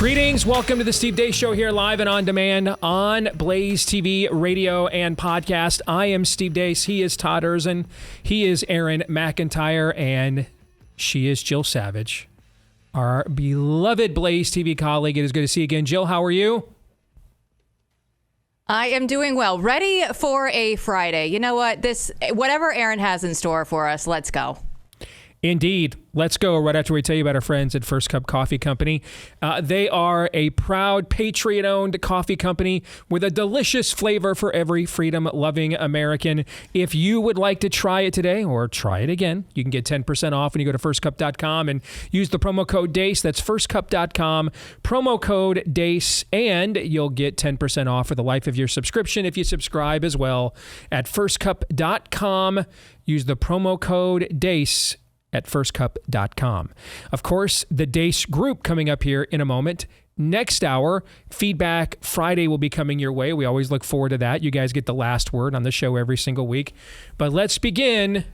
Greetings. Welcome to the Steve Deace Show here live and on demand on Blaze TV, radio, and podcast. I am Steve Deace. He is Todd Erzin. He is Aaron McIntyre. And she is Jill Savage, our beloved Blaze TV colleague. It is good to see you again. Jill, how are you? I am doing well. Ready for a Friday. You know what? Whatever Aaron has in store for us, let's go. Indeed. Let's go right after we tell you about our friends at First Cup Coffee Company. They are a proud Patriot-owned coffee company with a delicious flavor for every freedom-loving American. If you would like to try it today or try it again, you can get 10% off when you go to firstcup.com and use the promo code DACE. That's firstcup.com, promo code DACE, and you'll get 10% off for the life of your subscription if you subscribe as well at firstcup.com. Use the promo code DACE at firstcup.com. Of course, the Deace group coming up here in a moment. Next hour, Feedback Friday will be coming your way. We always look forward to that. You guys get the last word on the show every single week. But let's begin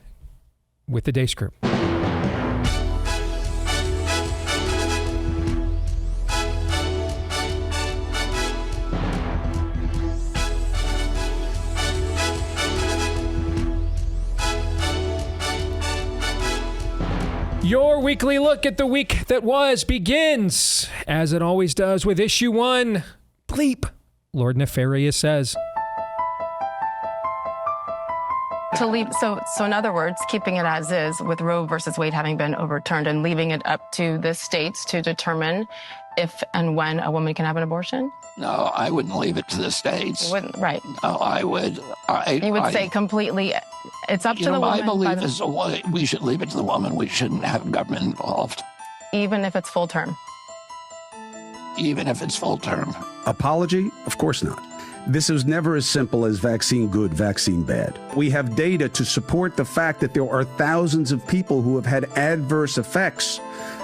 with the Deace group. Your weekly look at the week that was begins, as it always does, with issue 1. Bleep, Lord Nefarious says. To leave, so in other words, keeping it as is, with Roe versus Wade having been overturned, and leaving it up to the states to determine if and when a woman can have an abortion? No, I wouldn't leave it to the states. You wouldn't, right? No, I would. You would say completely. It's up to the woman. My belief is we should leave it to the woman. We shouldn't have government involved. Even if it's full term. Even if it's full term. Apology? Of course not. This is never as simple as vaccine good, vaccine bad. We have data to support the fact that there are thousands of people who have had adverse effects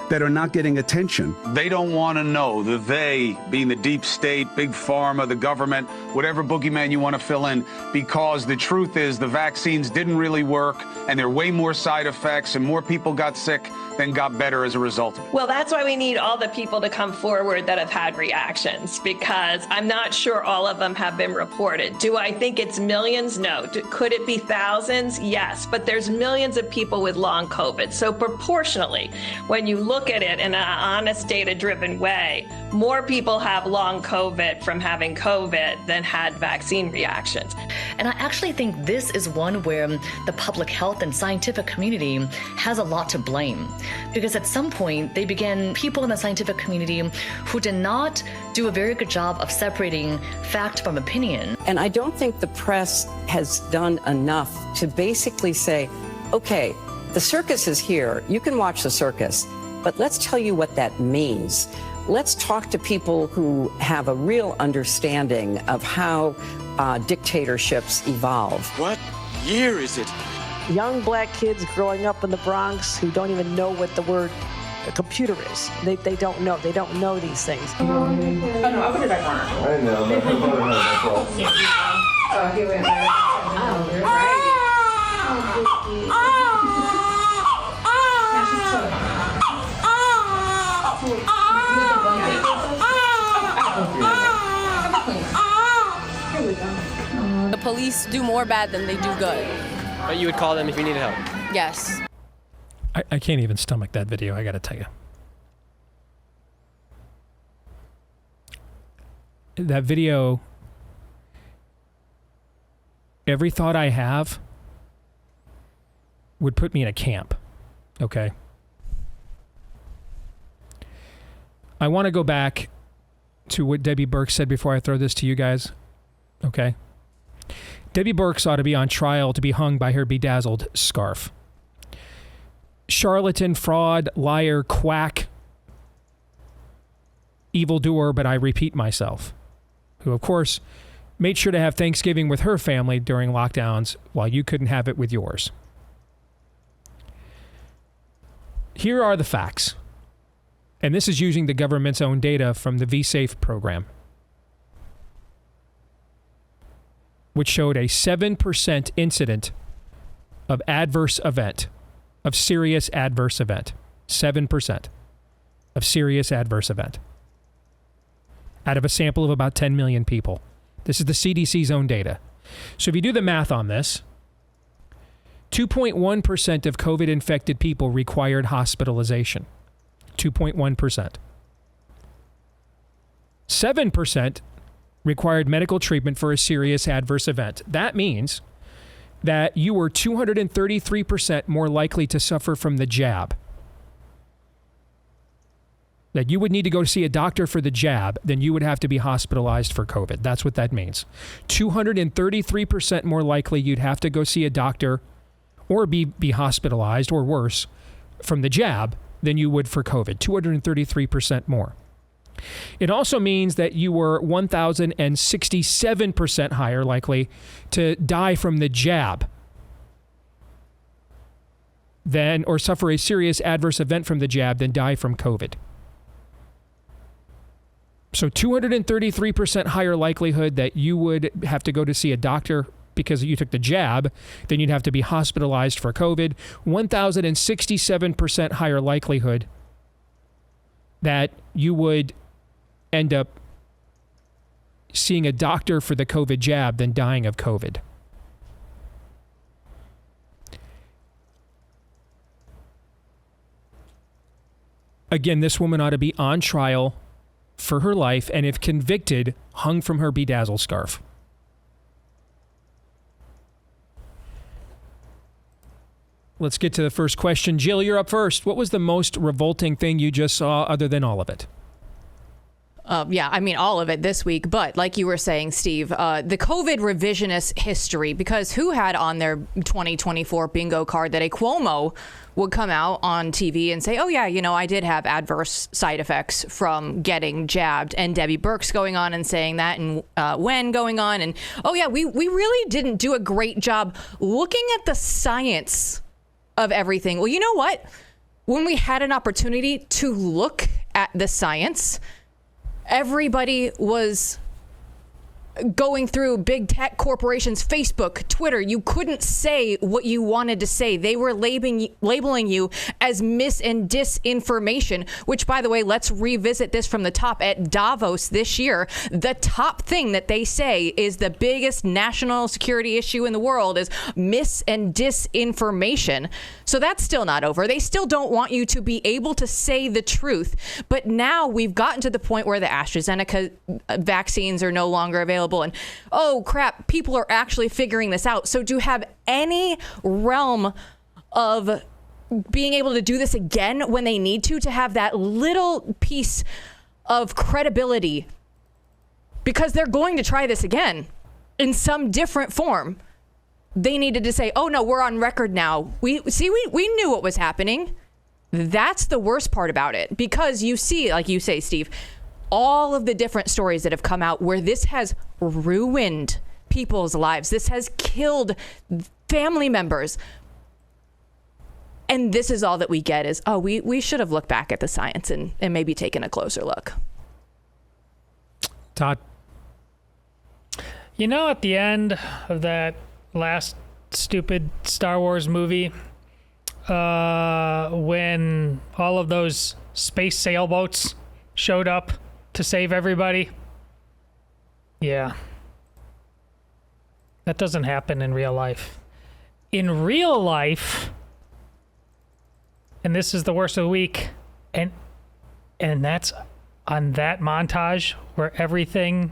that are not getting attention. They don't want to know, the they being the deep state, big pharma, the government, whatever boogeyman you want to fill in, because the truth is the vaccines didn't really work and there are way more side effects and more people got sick than got better as a result. Well, that's why we need all the people to come forward that have had reactions, because I'm not sure all of them have been reported. Do I think it's millions? No. Could it be thousands? Yes. But there's millions of people with long COVID. So proportionally, when you look at it in an honest, data-driven way, more people have long COVID from having COVID than had vaccine reactions. And I actually think this is one where the public health and scientific community has a lot to blame. Because at some point, they began people in the scientific community who did not do a very good job of separating fact from opinion. And I don't think the press has done enough to basically say, okay, the circus is here. You can watch the circus, but let's tell you what that means. Let's talk to people who have a real understanding of how dictatorships evolve. What year is it? Young black kids growing up in the Bronx who don't even know what the word a computer is. They don't know. They don't know these things. Oh, no, I'll put it back on. I know. Oh, he went back. Oh, you're right. The police do more bad than they do good. But you would call them if you needed help? Yes. I can't even stomach that video, I gotta tell you. That video, every thought I have would put me in a camp, okay? I want to go back to what Debbie Burks said before I throw this to you guys, okay? Debbie Burks ought to be on trial to be hung by her bedazzled scarf. Charlatan, fraud, liar, quack, evildoer, but I repeat myself, who, of course, made sure to have Thanksgiving with her family during lockdowns while you couldn't have it with yours. Here are the facts. And this is using the government's own data from the vSafe program, which showed a 7% incident of adverse event, of serious adverse event. 7% of serious adverse event. out of a sample of about 10 million people. This is the CDC's own data. So if you do the math on this, 2.1% of COVID-infected people required hospitalization. 2.1%. 7% required medical treatment for a serious adverse event. That means that you were 233% more likely to suffer from the jab. That you would need to go see a doctor for the jab than you would have to be hospitalized for COVID. That's what that means. 233% more likely you'd have to go see a doctor or be hospitalized or worse from the jab than you would for COVID. 233% more. It also means that you were 1,067% higher likely to die from the jab than, or suffer a serious adverse event from the jab than die from COVID. So 233% higher likelihood that you would have to go to see a doctor because you took the jab, then you'd have to be hospitalized for COVID. 1,067% higher likelihood that you would end up seeing a doctor for the COVID jab than dying of COVID. Again, this woman ought to be on trial for her life, and if convicted, hung from her bedazzle scarf. Let's get to the first question. Jill, you're up first. What was the most revolting thing you just saw other than all of it? Yeah, I mean, all of it this week. But like you were saying, Steve, the COVID revisionist history, because who had on their 2024 bingo card that a Cuomo would come out on TV and say, oh, yeah, you know, I did have adverse side effects from getting jabbed. And Debbie Burke's going on and saying that, and Wen going on. And, oh, yeah, we really didn't do a great job looking at the science of everything. Well, you know what? When we had an opportunity to look at the science, everybody was going through big tech corporations, Facebook, Twitter. You couldn't say what you wanted to say. They were labeling you as mis and disinformation, which, by the way, let's revisit this from the top. At Davos this year, the top thing that they say is the biggest national security issue in the world is mis and disinformation. So that's still not over. They still don't want you to be able to say the truth. But now we've gotten to the point where the AstraZeneca vaccines are no longer available. And oh crap, people are actually figuring this out. So to have any realm of being able to do this again when they need to have that little piece of credibility, because they're going to try this again in some different form. They needed to say, oh no, we're on record now. We knew what was happening. That's the worst part about it, because you see, like you say, Steve, all of the different stories that have come out where this has ruined people's lives. This has killed family members. And this is all that we get is, oh, we should have looked back at the science and maybe taken a closer look. Todd? You know, at the end of that last stupid Star Wars movie, when all of those space sailboats showed up to save everybody. Yeah. That doesn't happen in real life. In real life, and this is the worst of the week, and that's on that montage where everything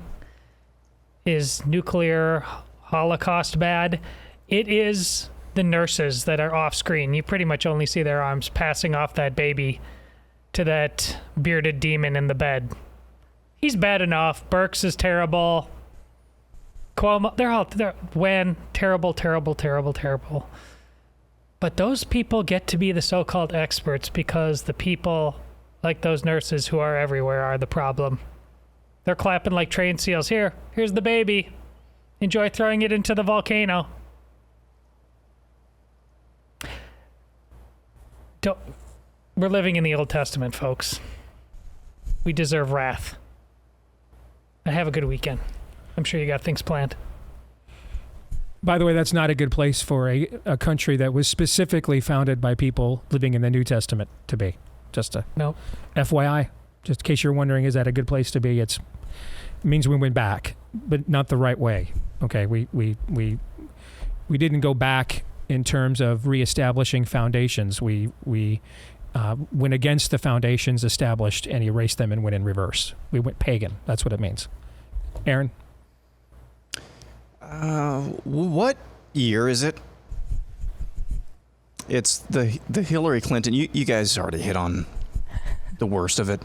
is nuclear Holocaust bad. It is the nurses that are off screen. You pretty much only see their arms passing off that baby to that bearded demon in the bed. He's bad enough. Burks is terrible. Cuomo, they're Wen, terrible. But those people get to be the so-called experts because the people like those nurses who are everywhere are the problem. They're clapping like trained seals. Here's the baby. Enjoy throwing it into the volcano. We're living in the Old Testament, folks. We deserve wrath. And have a good weekend. I'm sure you got things planned. By the way, that's not a good place for a country that was specifically founded by people living in the New Testament to be. Just a no. FYI. Just in case you're wondering, is that a good place to be? It's It means we went back, but not the right way. Okay, we didn't go back in terms of reestablishing foundations. We went against the foundations established and erased them and went in reverse. We went pagan. That's what it means. Aaron? What year is it? It's the Hillary Clinton. You guys already hit on the worst of it.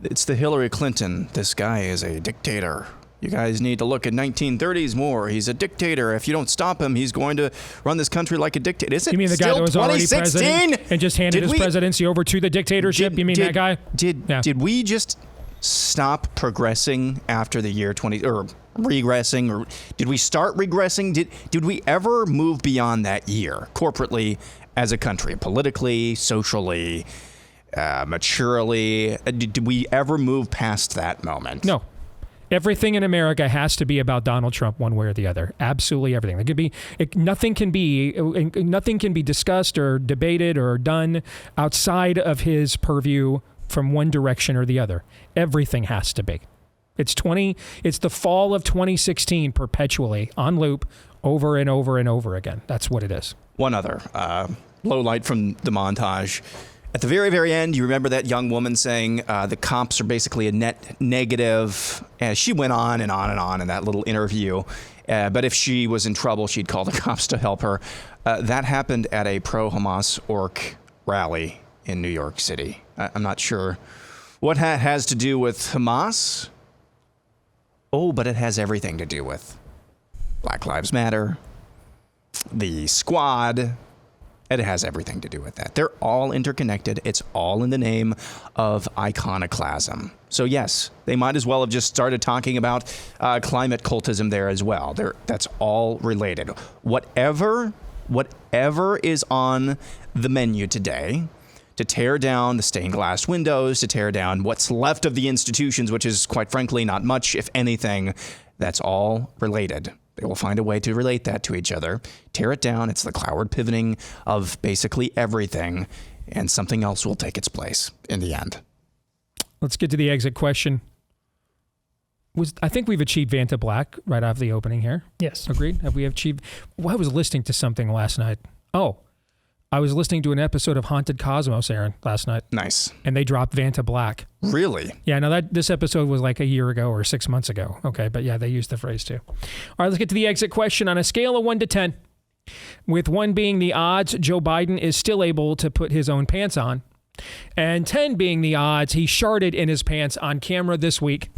It's the Hillary Clinton. This guy is a dictator. You guys need to look at 1930s more. He's a dictator. If you don't stop him, he's going to run this country like a dictator. Isn't you mean the guy that was already president and just handed his presidency over to the dictatorship? You mean that guy? Did we just stop progressing after the year 20 or regressing, or did we start regressing? Did we ever move beyond that year corporately as a country, politically, socially, maturely? Did we ever move past that moment? No. Everything in America has to be about Donald Trump one way or the other. Absolutely everything. Nothing can be discussed or debated or done outside of his purview from one direction or the other. Everything has to be. It's the fall of 2016 perpetually on loop over and over and over again. That's what it is. One other low light from the montage. At the very, very end, you remember that young woman saying the cops are basically a net negative. She went on and on and on in that little interview. But if she was in trouble, she'd call the cops to help her. That happened at a pro-Hamas orc rally in New York City. I'm not sure what that has to do with Hamas. Oh, but it has everything to do with Black Lives Matter, the squad. It has everything to do with that. They're all interconnected. It's all in the name of iconoclasm. So yes, they might as well have just started talking about climate cultism there as well. That's all related. Whatever is on the menu today to tear down the stained glass windows, to tear down what's left of the institutions, which is quite frankly not much, if anything, that's all related. They will find a way to relate that to each other, tear it down. It's the cloud pivoting of basically everything, and something else will take its place in the end. Let's get to the exit question. I think we've achieved Vanta Black right off the opening here. Yes. Agreed? Have we achieved? Well, I was listening to something last night. Oh, I was listening to an episode of Haunted Cosmos, Aaron, last night. Nice. And they dropped Vanta Black. Really? Yeah, no, this episode was like a year ago or 6 months ago. Okay, but yeah, they used the phrase too. All right, let's get to the exit question. On a scale of 1 to 10, with 1 being the odds Joe Biden is still able to put his own pants on, and 10 being the odds he sharted in his pants on camera this week.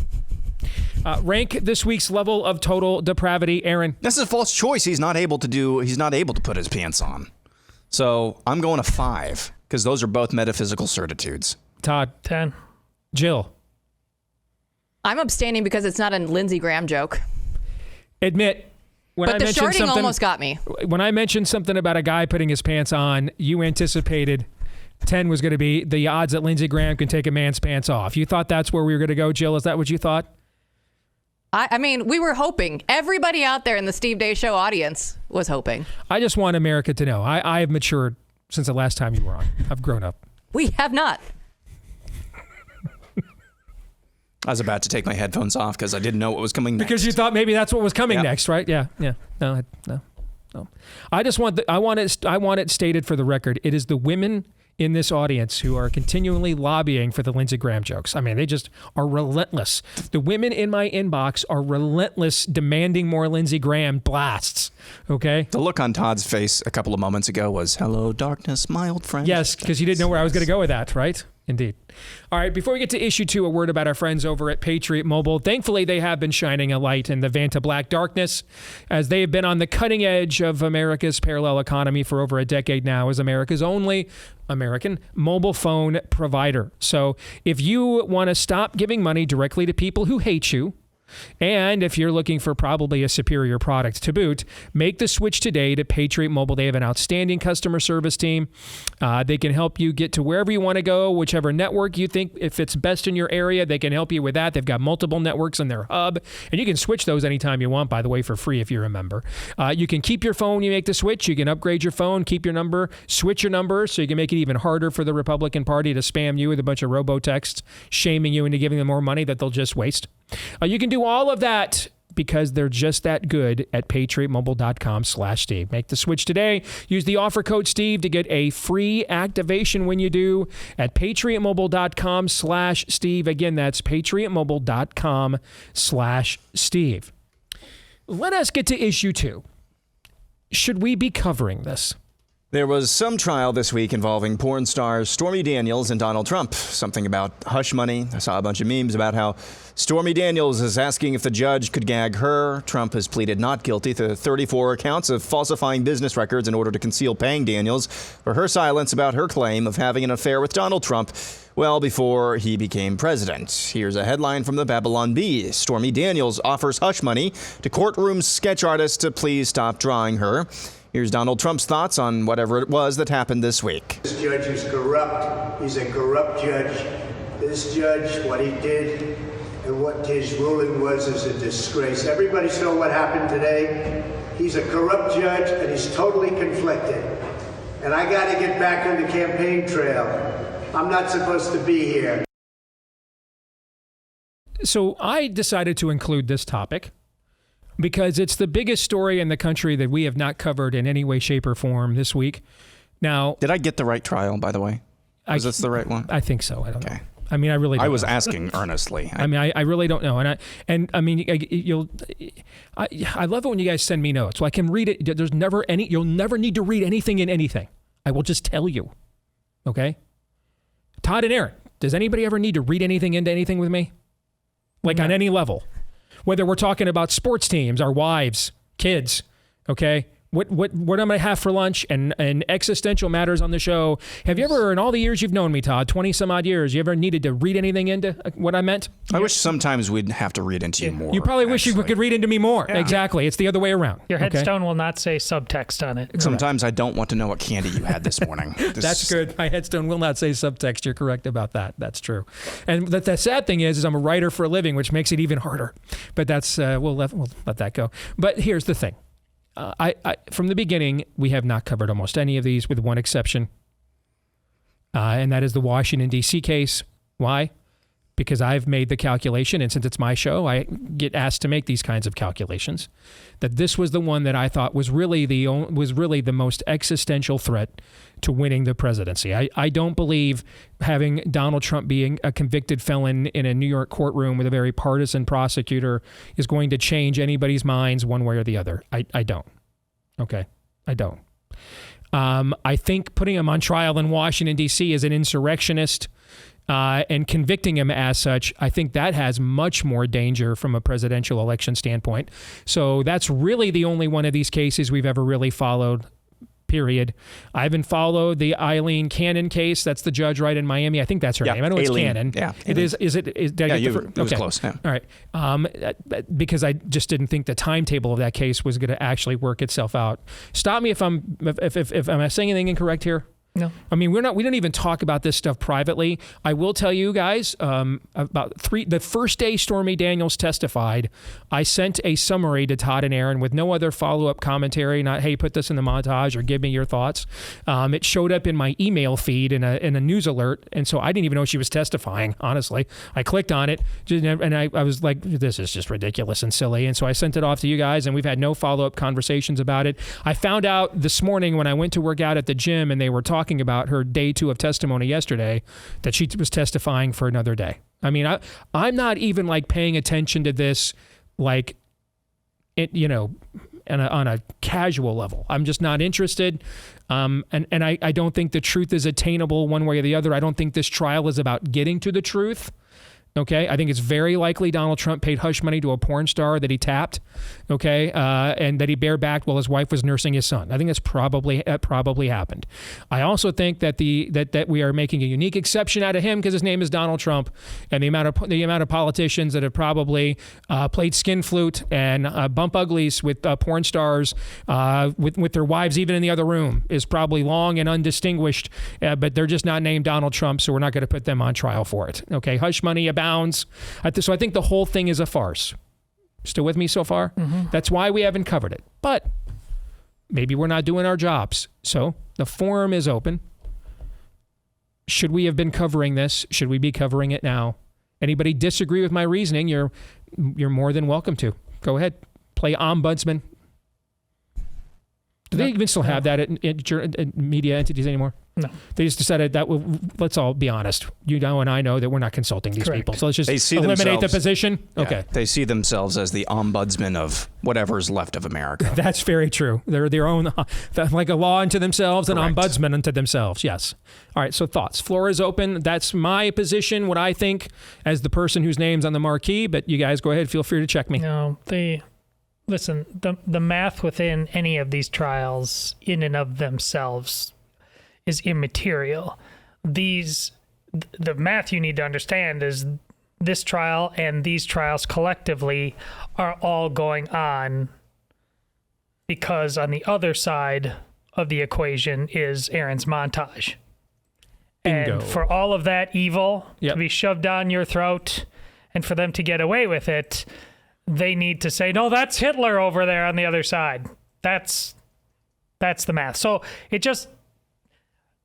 Rank this week's level of total depravity, Aaron. This is a false choice. He's not able to put his pants on. So I'm going to 5 because those are both metaphysical certitudes. Todd. 10. Jill. I'm abstaining because it's not a Lindsey Graham joke. Admit. But the sharding almost got me. When I mentioned something about a guy putting his pants on, you anticipated 10 was going to be the odds that Lindsey Graham can take a man's pants off. You thought that's where we were going to go, Jill? Is that what you thought? I mean, we were hoping. Everybody out there in the Steve Deace Show audience was hoping. I just want America to know. I have matured since the last time you were on. I've grown up. We have not. I was about to take my headphones off because I didn't know what was coming next. Because you thought maybe that's what was coming next, right? Yeah. No. I just want I want it stated for the record. It is the women in this audience who are continually lobbying for the Lindsey Graham jokes. I mean, they just are relentless. The women in my inbox are relentless, demanding more Lindsey Graham blasts. Okay? The look on Todd's face a couple of moments ago was, "Hello, darkness, my old friend." Yes, because you didn't know where I was going to go with that, right? Indeed. All right, before we get to issue 2, a word about our friends over at Patriot Mobile. Thankfully, they have been shining a light in the Vanta Black darkness, as they have been on the cutting edge of America's parallel economy for over a decade now as America's only American mobile phone provider. So if you want to stop giving money directly to people who hate you, and if you're looking for probably a superior product to boot, make the switch today to Patriot Mobile. They have an outstanding customer service team. They can help you get to wherever you want to go, whichever network you think if it's best in your area. They can help you with that. They've got multiple networks in their hub, and you can switch those anytime you want, by the way, for free if you're a member. You can keep your phone. You make the switch. You can upgrade your phone, keep your number, switch your number, so you can make it even harder for the Republican Party to spam you with a bunch of robo-texts, shaming you into giving them more money that they'll just waste. You can do all of that because they're just that good at patriotmobile.com/Steve. Make the switch today. Use the offer code Steve to get a free activation when you do at patriotmobile.com/Steve. Again, that's patriotmobile.com/Steve. Let us get to issue 2. Should we be covering this? There was some trial this week involving porn stars Stormy Daniels and Donald Trump. Something about hush money. I saw a bunch of memes about how Stormy Daniels is asking if the judge could gag her. Trump has pleaded not guilty to 34 counts of falsifying business records in order to conceal paying Daniels for her silence about her claim of having an affair with Donald Trump well before he became president. Here's a headline from the Babylon Bee. Stormy Daniels offers hush money to courtroom sketch artist to please stop drawing her. Here's Donald Trump's thoughts on whatever it was that happened this week. This judge is corrupt. He's a corrupt judge. This judge, what he did and what his ruling was is a disgrace. Everybody saw what happened today. He's a corrupt judge and he's totally conflicted. And I got to get back on the campaign trail. I'm not supposed to be here. So I decided to include this topic because it's the biggest story in the country that we have not covered in any way, shape, or form this week. Now, did I get the right trial, by the way? Was this the right one? I think so. I don't know. I mean, I really don't I was know. asking earnestly. I really don't know. I love it when you guys send me notes so I can read it. You'll never need to read anything in anything. I will just tell you. Okay? Todd and Aaron, does anybody ever need to read anything into anything with me? Like on any level? Whether we're talking about sports teams, our wives, kids, okay? What I'm going to have for lunch and existential matters on the show. Have you ever, in all the years you've known me, Todd, 20 some odd years, you ever needed to read anything into what I meant? I wish sometimes we'd have to read into you more. You probably wish you could read into me more. Yeah. Exactly. It's the other way around. Your headstone will not say subtext on it. Sometimes I don't want to know what candy you had this morning. That's good. My headstone will not say subtext. You're correct about that. That's true. And the sad thing is I'm a writer for a living, which makes it even harder. But that's we'll let that go. But here's the thing. From the beginning, we have not covered almost any of these with one exception. And that is the Washington, D.C. case. Why? Because I've made the calculation, and since it's my show, I get asked to make these kinds of calculations, that this was the one that I thought was really the most existential threat to winning the presidency. I don't believe having Donald Trump being a convicted felon in a New York courtroom with a very partisan prosecutor is going to change anybody's minds one way or the other. I don't. Okay? I don't. I think putting him on trial in Washington, D.C. as an insurrectionist and convicting him as such, I think that has much more danger from a presidential election standpoint. So that's really the only one of these cases we've ever really followed, period. I haven't followed the Eileen Cannon case. That's the judge right in Miami. I think that's her name. I know it's Cannon. Yeah. It is. Is it? Did I get it was close. Yeah. All right. Because I just didn't think the timetable of that case was going to actually work itself out. Stop me if am I saying anything incorrect here? No. I mean, we don't even talk about this stuff privately. I will tell you guys, the first day Stormy Daniels testified, I sent a summary to Todd and Aaron with no other follow-up commentary, not, hey, put this in the montage or give me your thoughts. It showed up in my email feed in a news alert, and so I didn't even know she was testifying, honestly. I clicked on it, and I was like, this is just ridiculous and silly, and so I sent it off to you guys, and we've had no follow-up conversations about it. I found out this morning when I went to work out at the gym, and they were talking about her day 2 of testimony yesterday, that she was testifying for another day. I mean, I'm not even like paying attention to this, like, on a casual level. I'm just not interested. And I don't think the truth is attainable one way or the other. I don't think this trial is about getting to the truth. Okay, I think it's very likely Donald Trump paid hush money to a porn star that he tapped, okay, and that he barebacked while his wife was nursing his son. I think that probably happened. I also think that that we are making a unique exception out of him because his name is Donald Trump, and the amount of politicians that have probably played skin flute and bump uglies with porn stars with their wives even in the other room is probably long and undistinguished, but they're just not named Donald Trump, so we're not going to put them on trial for it. Okay, hush money abounds. So I think the whole thing is a farce. Still with me so far? Mm-hmm. That's why we haven't covered it. But maybe we're not doing our jobs. So the forum is open. Should we have been covering this? Should we be covering it now? Anybody disagree with my reasoning, you're more than welcome to. Go ahead. Play ombudsman. Do they even still have that at media entities anymore? No. They just decided that, let's all be honest. You know and I know that we're not consulting these people. So let's just eliminate the position. Yeah, okay. They see themselves as the ombudsman of whatever's left of America. That's very true. They're their own, like a law unto themselves, an Correct. ombudsman unto themselves. Yes. All right. So thoughts. Floor is open. That's my position, what I think as the person whose name's on the marquee. But you guys go ahead. Feel free to check me. No, listen, the math within any of these trials in and of themselves is immaterial. The math you need to understand is this trial and these trials collectively are all going on because on the other side of the equation is Aaron's montage. Bingo. And for all of that evil to be shoved down your throat and for them to get away with it, they need to say, no, that's Hitler over there on the other side. That's the math. So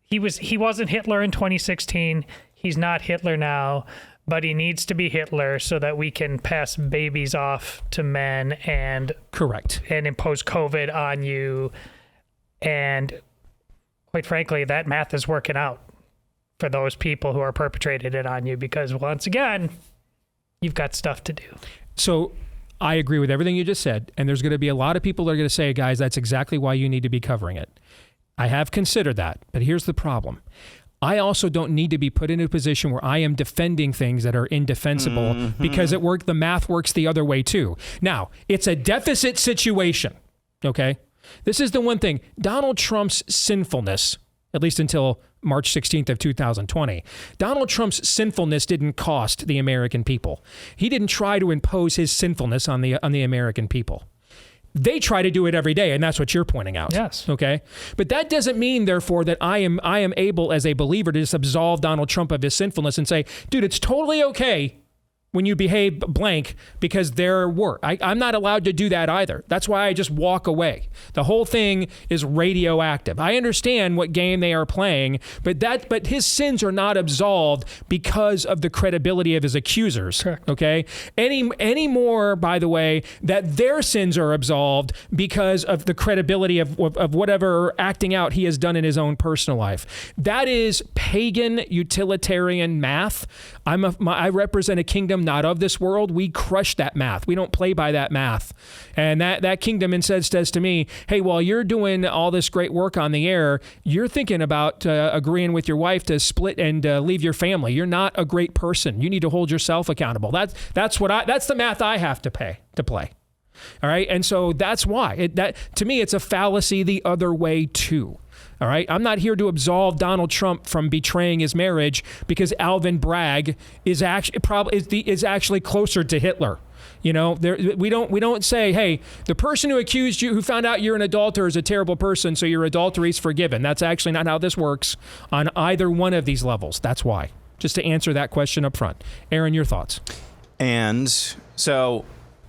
he wasn't Hitler in 2016. He's not Hitler now, but he needs to be Hitler so that we can pass babies off to men and correct and impose COVID on you. And quite frankly, that math is working out for those people who are perpetrated it on you because once again, you've got stuff to do. So I agree with everything you just said. And there's going to be a lot of people that are going to say, guys, that's exactly why you need to be covering it. I have considered that, but here's the problem. I also don't need to be put in a position where I am defending things that are indefensible because the math works the other way too. Now, it's a deficit situation, okay? This is the one thing. Donald Trump's sinfulness, at least until March 16th of 2020, Donald Trump's sinfulness didn't cost the American people. He didn't try to impose his sinfulness on the American people. They try to do it every day, and that's what you're pointing out. Yes. Okay? But that doesn't mean, therefore, that I am able as a believer to just absolve Donald Trump of his sinfulness and say, dude, it's totally okay when you behave blank because there were. I'm not allowed to do that either. That's why I just walk away. The whole thing is radioactive. I understand what game they are playing, but his sins are not absolved because of the credibility of his accusers. Correct. Okay? Any more, by the way, that their sins are absolved because of the credibility of whatever acting out he has done in his own personal life. That is pagan utilitarian math. I represent a kingdom not of this world. We crush that math. We don't play by that math. And that kingdom instead says to me, hey, while you're doing all this great work on the air, you're thinking about agreeing with your wife to split and leave your family. You're not a great person. You need to hold yourself accountable. That's the math I have to play. All right. And so that's why to me, it's a fallacy the other way too. All right. I'm not here to absolve Donald Trump from betraying his marriage because Alvin Bragg is actually closer to Hitler. You know, we don't say, hey, the person who accused you, who found out you're an adulterer, is a terrible person, so your adultery is forgiven. That's actually not how this works on either one of these levels. That's why. Just to answer that question up front. Aaron, your thoughts. And so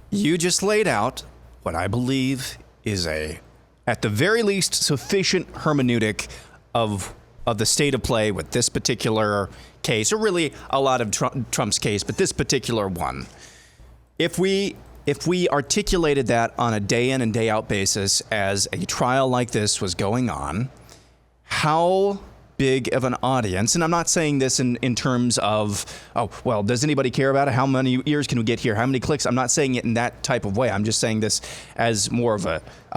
you just laid out what I believe is at the very least, sufficient hermeneutic of the state of play with this particular case, or really a lot of Trump's case, but this particular one. If we articulated that on a day in and day out basis as a trial like this was going on, how big of an audience, and I'm not saying this in terms of, oh, well, does anybody care about it? How many ears can we get here? How many clicks? I'm not saying it in that type of way. I'm just saying this as more of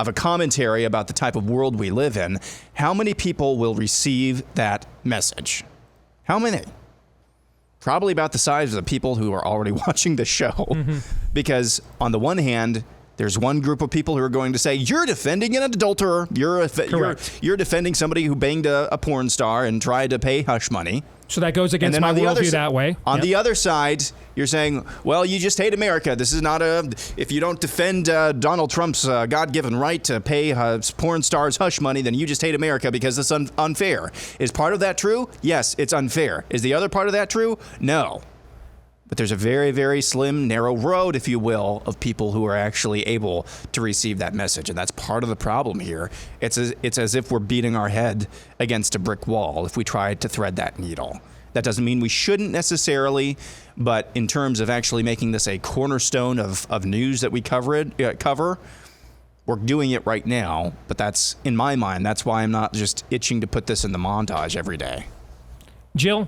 a commentary about the type of world we live in. How many people will receive that message? How many? Probably about the size of the people who are already watching the show. Mm-hmm. Because on the one hand, there's one group of people who are going to say, you're defending an adulterer. You're defending somebody who banged a porn star and tried to pay hush money. So that goes against my worldview that way. On the other side, you're saying, well, you just hate America. This is not if you don't defend Donald Trump's God-given right to pay porn stars hush money, then you just hate America because it's unfair. Is part of that true? Yes, it's unfair. Is the other part of that true? No. But there's a very, very slim, narrow road, if you will, of people who are actually able to receive that message. And that's part of the problem here. It's as if we're beating our head against a brick wall if we try to thread that needle. That doesn't mean we shouldn't necessarily, but in terms of actually making this a cornerstone of news that we cover, we're doing it right now. But that's, in my mind, that's why I'm not just itching to put this in the montage every day. Jill?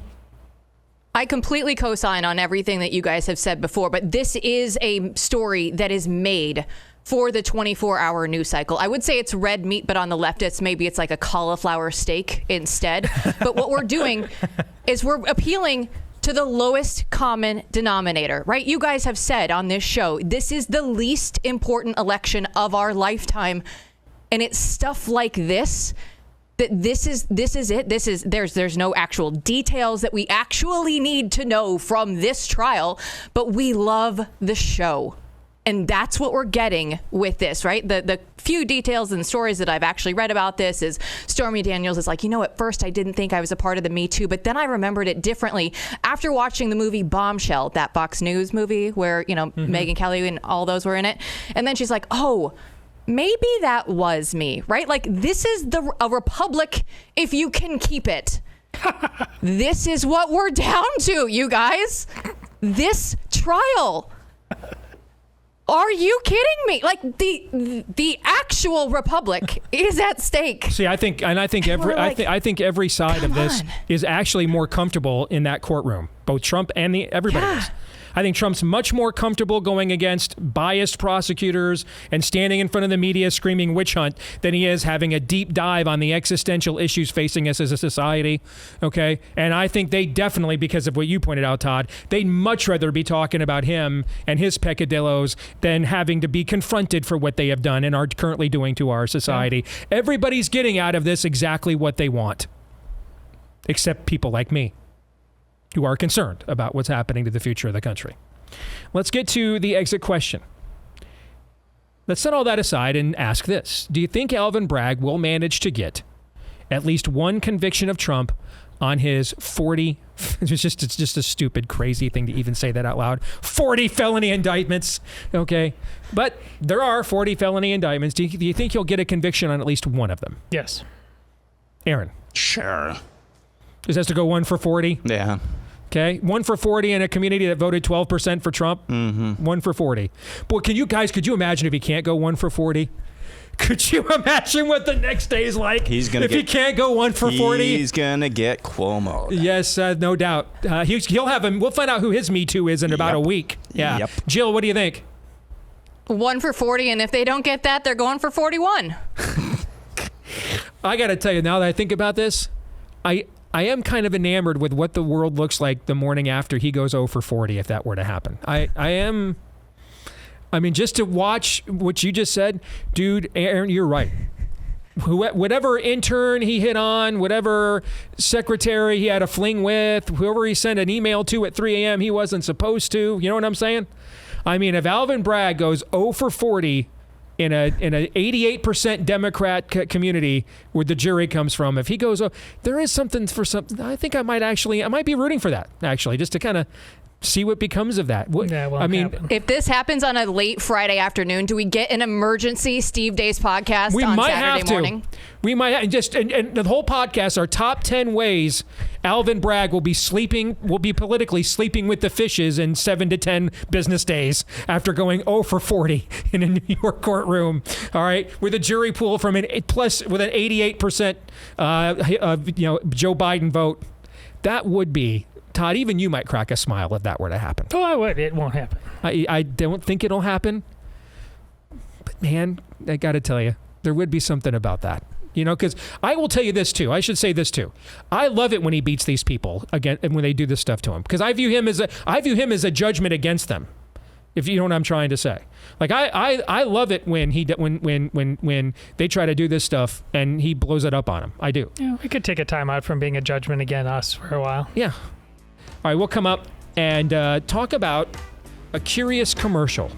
I completely co-sign on everything that you guys have said before, but this is a story that is made for the 24-hour news cycle. I would say it's red meat, but on the leftists, maybe it's like a cauliflower steak instead. But what we're doing is we're appealing to the lowest common denominator, right? You guys have said on this show, this is the least important election of our lifetime. And it's stuff like this that this is it. There's no actual details that we actually need to know from this trial, but we love the show. And that's what we're getting with this, right? The few details and stories that I've actually read about this is Stormy Daniels is like, at first I didn't think I was a part of the Me Too, but then I remembered it differently after watching the movie Bombshell, that Fox News movie where, Megyn Kelly and all those were in it. And then she's like, oh, maybe that was me, right? Like, this is a republic if you can keep it. This is what we're down to, you guys. This trial. Are you kidding me? Like, the actual republic is at stake. See, I think every side of this is actually more comfortable in that courtroom. Both Trump and everybody is. I think Trump's much more comfortable going against biased prosecutors and standing in front of the media screaming witch hunt than he is having a deep dive on the existential issues facing us as a society. Okay? And I think they definitely, because of what you pointed out, Todd, they'd much rather be talking about him and his peccadillos than having to be confronted for what they have done and are currently doing to our society. Yeah. Everybody's getting out of this exactly what they want, except people like me, who are concerned about what's happening to the future of the country. Let's get to the exit question. Let's set all that aside and ask this. Do you think Alvin Bragg will manage to get at least one conviction of Trump on his 40, it's just a stupid, crazy thing to even say that out loud, 40 felony indictments, okay? But there are 40 felony indictments. Do you think he'll get a conviction on at least one of them? Yes. Aaron? Sure. Just has to go 1 for 40? Yeah. Okay, 1 for 40 in a community that voted 12% for Trump. 1 for 40. Boy, could you imagine if he can't go 1 for 40? Could you imagine what the next day is like he can't go 1 for 40? He's gonna get Cuomo. Yes, no doubt. He'll have him. We'll find out who his Me Too is in about a week. Yeah. Yep. Jill, what do you think? 1 for 40, and if they don't get that, they're going for 41. I got to tell you, now that I think about this, I am kind of enamored with what the world looks like the morning after he goes 0 for 40, if that were to happen. I am. I mean, just to watch what you just said, dude, Aaron, you're right. Whatever intern he hit on, whatever secretary he had a fling with, whoever he sent an email to at 3 a.m. he wasn't supposed to. You know what I'm saying? I mean, if Alvin Bragg goes 0 for 40 in a 88% Democrat community where the jury comes from, if he goes, there is something for something. I think I might be rooting for that, actually, just to kind of see what becomes of that. If this happens on a late Friday afternoon, do we get an emergency Steve Deace podcast on Saturday morning? We might have to. And the whole podcast are top 10 ways Alvin Bragg will be politically sleeping with the fishes in 7 to 10 business days after going 0 for 40 in a New York courtroom. All right, with a jury pool with an 88% Joe Biden vote. That would be, Todd, even you might crack a smile if that were to happen. Oh, I would. It won't happen. I don't think it'll happen. But man, I got to tell you, there would be something about that. Because I will tell you this too. I should say this too. I love it when he beats these people again and when they do this stuff to him, because I view him as a judgment against them. If you know what I'm trying to say. Like I love it when they try to do this stuff and he blows it up on them. I do. Yeah, we could take a time out from being a judgment against us for a while. Yeah. All right, we'll come up and talk about a curious commercial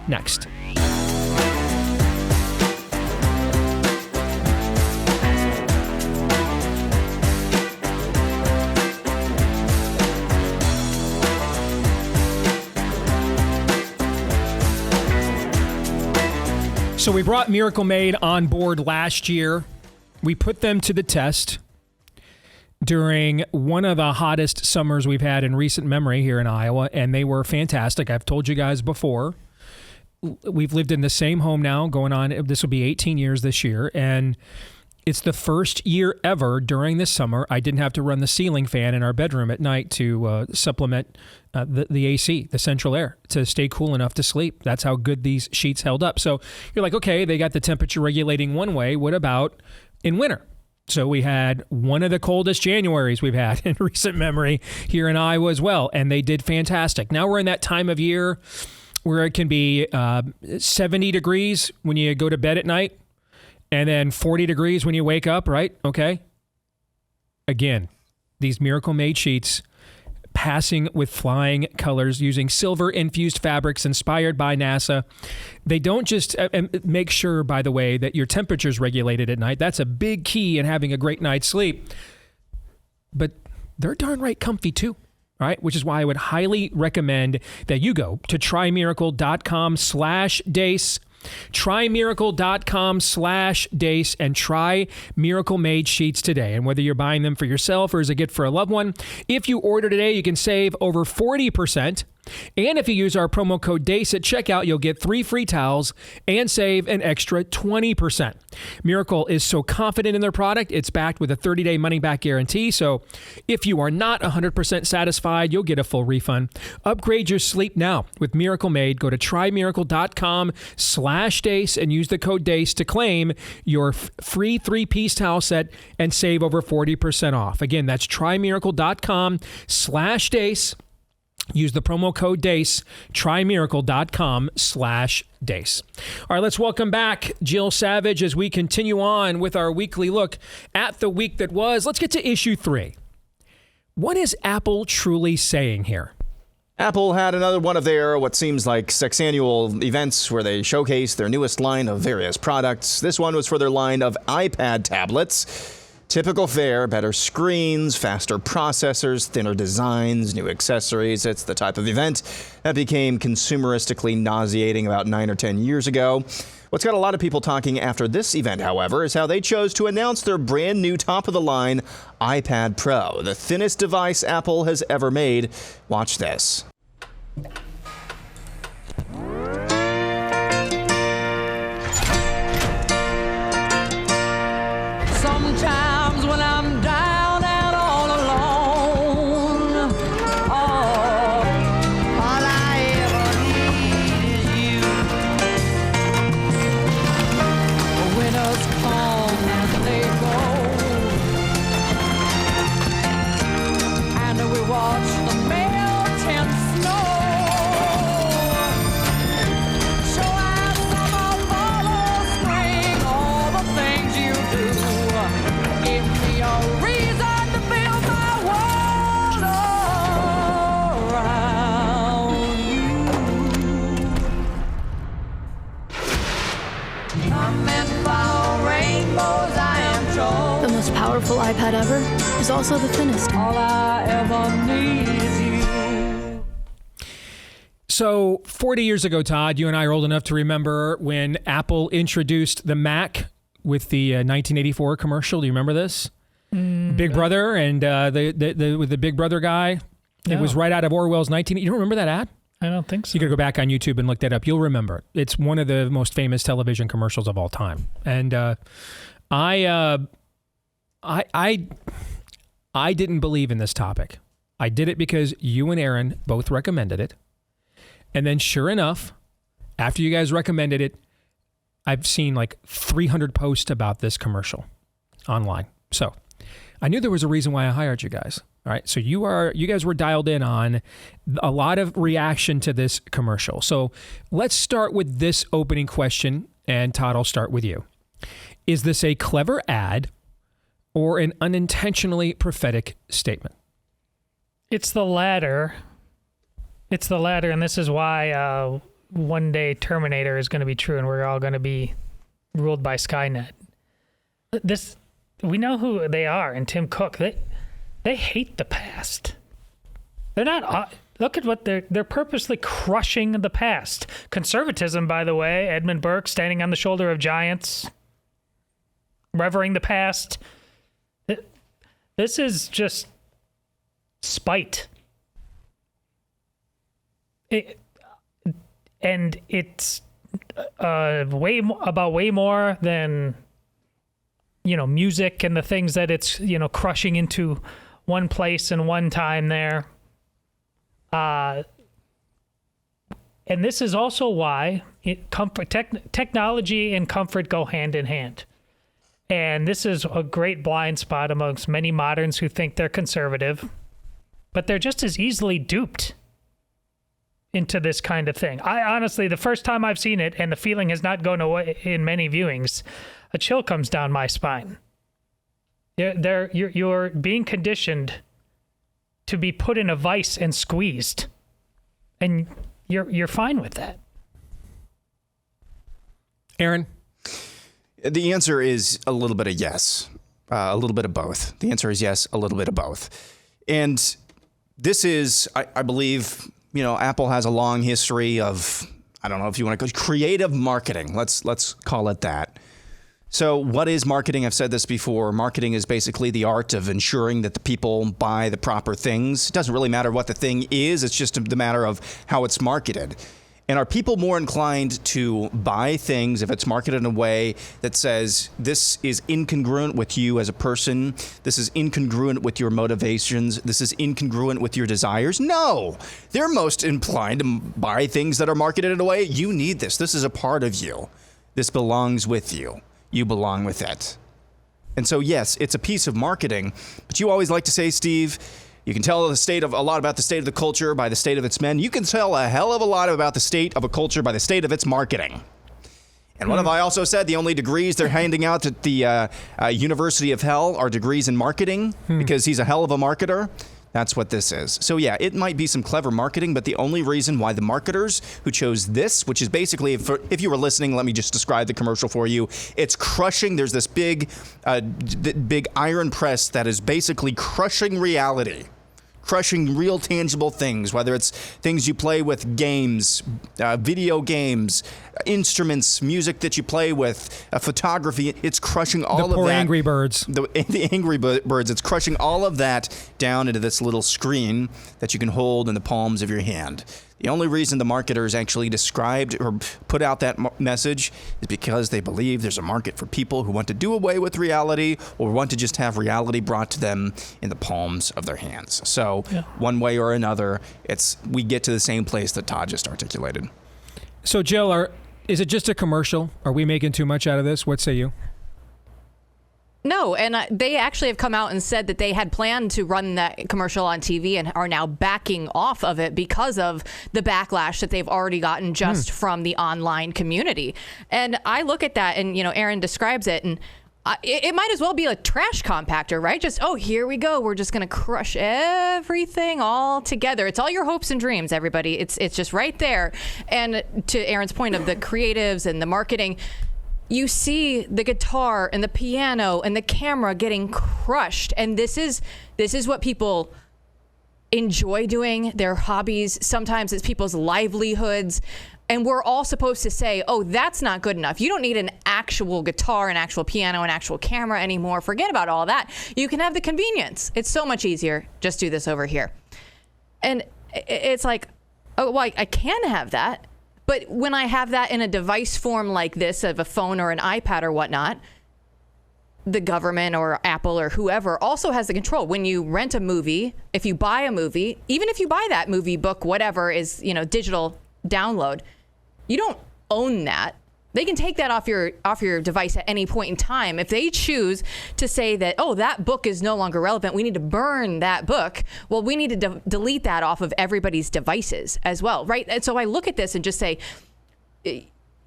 next. So we brought Miracle Made on board last year. We put them to the test. during one of the hottest summers we've had in recent memory here in Iowa, and they were fantastic. I've told you guys before. We've lived in the same home now, going on, this will be 18 years this year, and it's the first year ever during this summer I didn't have to run the ceiling fan in our bedroom at night to supplement the AC, the central air, to stay cool enough to sleep. That's how good these sheets held up. So you're like, okay, they got the temperature regulating one way. What about in winter? So we had one of the coldest Januaries we've had in recent memory here in Iowa as well, and they did fantastic. Now we're in that time of year where it can be 70 degrees when you go to bed at night, and then 40 degrees when you wake up, right? Okay. Again, these Miracle Made sheets passing with flying colors using silver-infused fabrics inspired by NASA. They don't just make sure, by the way, that your temperature's regulated at night. That's a big key in having a great night's sleep. But they're darn right comfy too. All right, which is why I would highly recommend that you go to trymiracle.com/Deace, trymiracle.com/Deace, and try Miracle Made sheets today. And whether you're buying them for yourself or as a gift for a loved one, if you order today, you can save over 40%. And if you use our promo code DEACE at checkout, you'll get 3 free towels and save an extra 20%. Miracle is so confident in their product, it's backed with a 30-day money-back guarantee. So if you are not 100% satisfied, you'll get a full refund. Upgrade your sleep now with Miracle Made. Go to trymiracle.com/Deace and use the code DEACE to claim your free 3-piece towel set and save over 40% off. Again, that's trymiracle.com/Deace. Use the promo code DEACE, trymiracle.com/Deace. All right, let's welcome back Jill Savage as we continue on with our weekly look at the week that was. Let's get to issue 3. What is Apple truly saying here? Apple had another one of their what seems like sexannual events where they showcase their newest line of various products. This one was for their line of iPad tablets. Typical fare, better screens, faster processors, thinner designs, new accessories. It's the type of event that became consumeristically nauseating about 9 or 10 years ago. What's got a lot of people talking after this event, however, is how they chose to announce their brand new top-of-the-line iPad Pro, the thinnest device Apple has ever made. Watch this. Sometimes when I'm down and all alone, all I ever need is you. Winners come and they go, and we watch the melting snow. Show us summer, fall, or spring, all the things you do. Give me a reason to build my world around you. Come and follow rainbows, I am told. The most powerful iPad ever is also the thinnest. All I ever need is you. So 40 years ago, Todd, you and I are old enough to remember when Apple introduced the Mac with the 1984 commercial. Do you remember this? Big Brother and with the Big Brother guy. No. It was right out of Orwell's 19. You don't remember that ad? I don't think so. You could go back on YouTube and look that up. You'll remember it. It's one of the most famous television commercials of all time. And I didn't believe in this topic. I did it because you and Aaron both recommended it. And then sure enough, after you guys recommended it, I've seen like 300 posts about this commercial online. So I knew there was a reason why I hired you guys. All right. So you guys were dialed in on a lot of reaction to this commercial. So let's start with this opening question. And Todd, I'll start with you. Is this a clever ad or an unintentionally prophetic statement? It's the latter. It's the latter, and this is why one day Terminator is going to be true, and we're all going to be ruled by Skynet. We know who they are, and Tim Cook. They hate the past. They're not. Look at what they're purposely crushing the past. Conservatism, by the way. Edmund Burke standing on the shoulder of giants, revering the past. This is just spite. And it's way more than, music and the things that it's, crushing into one place and one time there. And this is also why technology and comfort go hand in hand. And this is a great blind spot amongst many moderns who think they're conservative, but they're just as easily duped into this kind of thing. I honestly, the first time I've seen it, and the feeling has not gone away in many viewings, a chill comes down my spine. You're being conditioned to be put in a vice and squeezed, and you're fine with that. Aaron? The answer is a little bit of yes, a little bit of both. The answer is yes, a little bit of both. And this is, I believe, Apple has a long history of, I don't know if you want to go creative marketing. Let's call it that. So what is marketing? I've said this before. Marketing is basically the art of ensuring that the people buy the proper things. It doesn't really matter what the thing is. It's just the matter of how it's marketed. And are people more inclined to buy things if it's marketed in a way that says this is incongruent with you as a person, this is incongruent with your motivations, this is incongruent with your desires? No. They're most inclined to buy things that are marketed in a way, you need this. This is a part of you. This belongs with you. You belong with it. And so, yes, it's a piece of marketing. But you always like to say, Steve, you can tell a lot about the state of the culture by the state of its men. You can tell a hell of a lot about the state of a culture by the state of its marketing. And what have I also said? The only degrees they're handing out at the University of Hell are degrees in marketing because he's a hell of a marketer. That's what this is. So yeah, it might be some clever marketing, but the only reason why the marketers who chose this, which is basically, if you were listening, let me just describe the commercial for you. It's crushing. There's this big iron press that is basically crushing reality. Crushing real tangible things, whether it's things you play with, games, video games, instruments, music that you play with, photography. It's crushing all of that. The poor Angry Birds. The Angry Birds. It's crushing all of that down into this little screen that you can hold in the palms of your hand. The only reason the marketers actually described or put out that message is because they believe there's a market for people who want to do away with reality or want to just have reality brought to them in the palms of their hands. So one way or another, we get to the same place that Todd just articulated. So, Jill, is it just a commercial? Are we making too much out of this? What say you? No, and they actually have come out and said that they had planned to run that commercial on TV and are now backing off of it because of the backlash that they've already gotten just from the online community. And I look at that and, Aaron describes it and it might as well be a trash compactor, right? Just, here we go. We're just going to crush everything all together. It's all your hopes and dreams, everybody. It's just right there. And to Aaron's point of the creatives and the marketing, you see the guitar and the piano and the camera getting crushed. And this is what people enjoy doing, their hobbies. Sometimes it's people's livelihoods. And we're all supposed to say, that's not good enough. You don't need an actual guitar, an actual piano, an actual camera anymore. Forget about all that. You can have the convenience. It's so much easier. Just do this over here. And it's like, I can have that. But when I have that in a device form like this of a phone or an iPad or whatnot, the government or Apple or whoever also has the control. When you rent a movie, if you buy a movie, even if you buy that movie, book, whatever is, digital download, you don't own that. They can take that off your device at any point in time. If they choose to say that, that book is no longer relevant, we need to burn that book. Well, we need to delete that off of everybody's devices as well, right? And so I look at this and just say,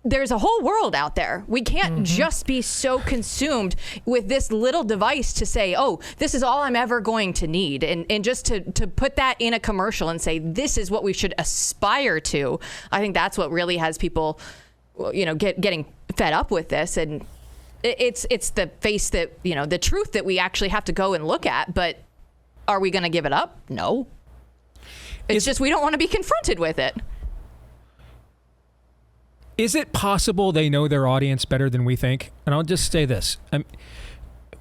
there's a whole world out there. We can't just be so consumed with this little device to say, this is all I'm ever going to need. And just to put that in a commercial and say, this is what we should aspire to. I think that's what really has people getting fed up with this. And it's the face that, the truth that we actually have to go and look at. But are we going to give it up? No. It's just we don't want to be confronted with it. Is it possible they know their audience better than we think? And I'll just say this.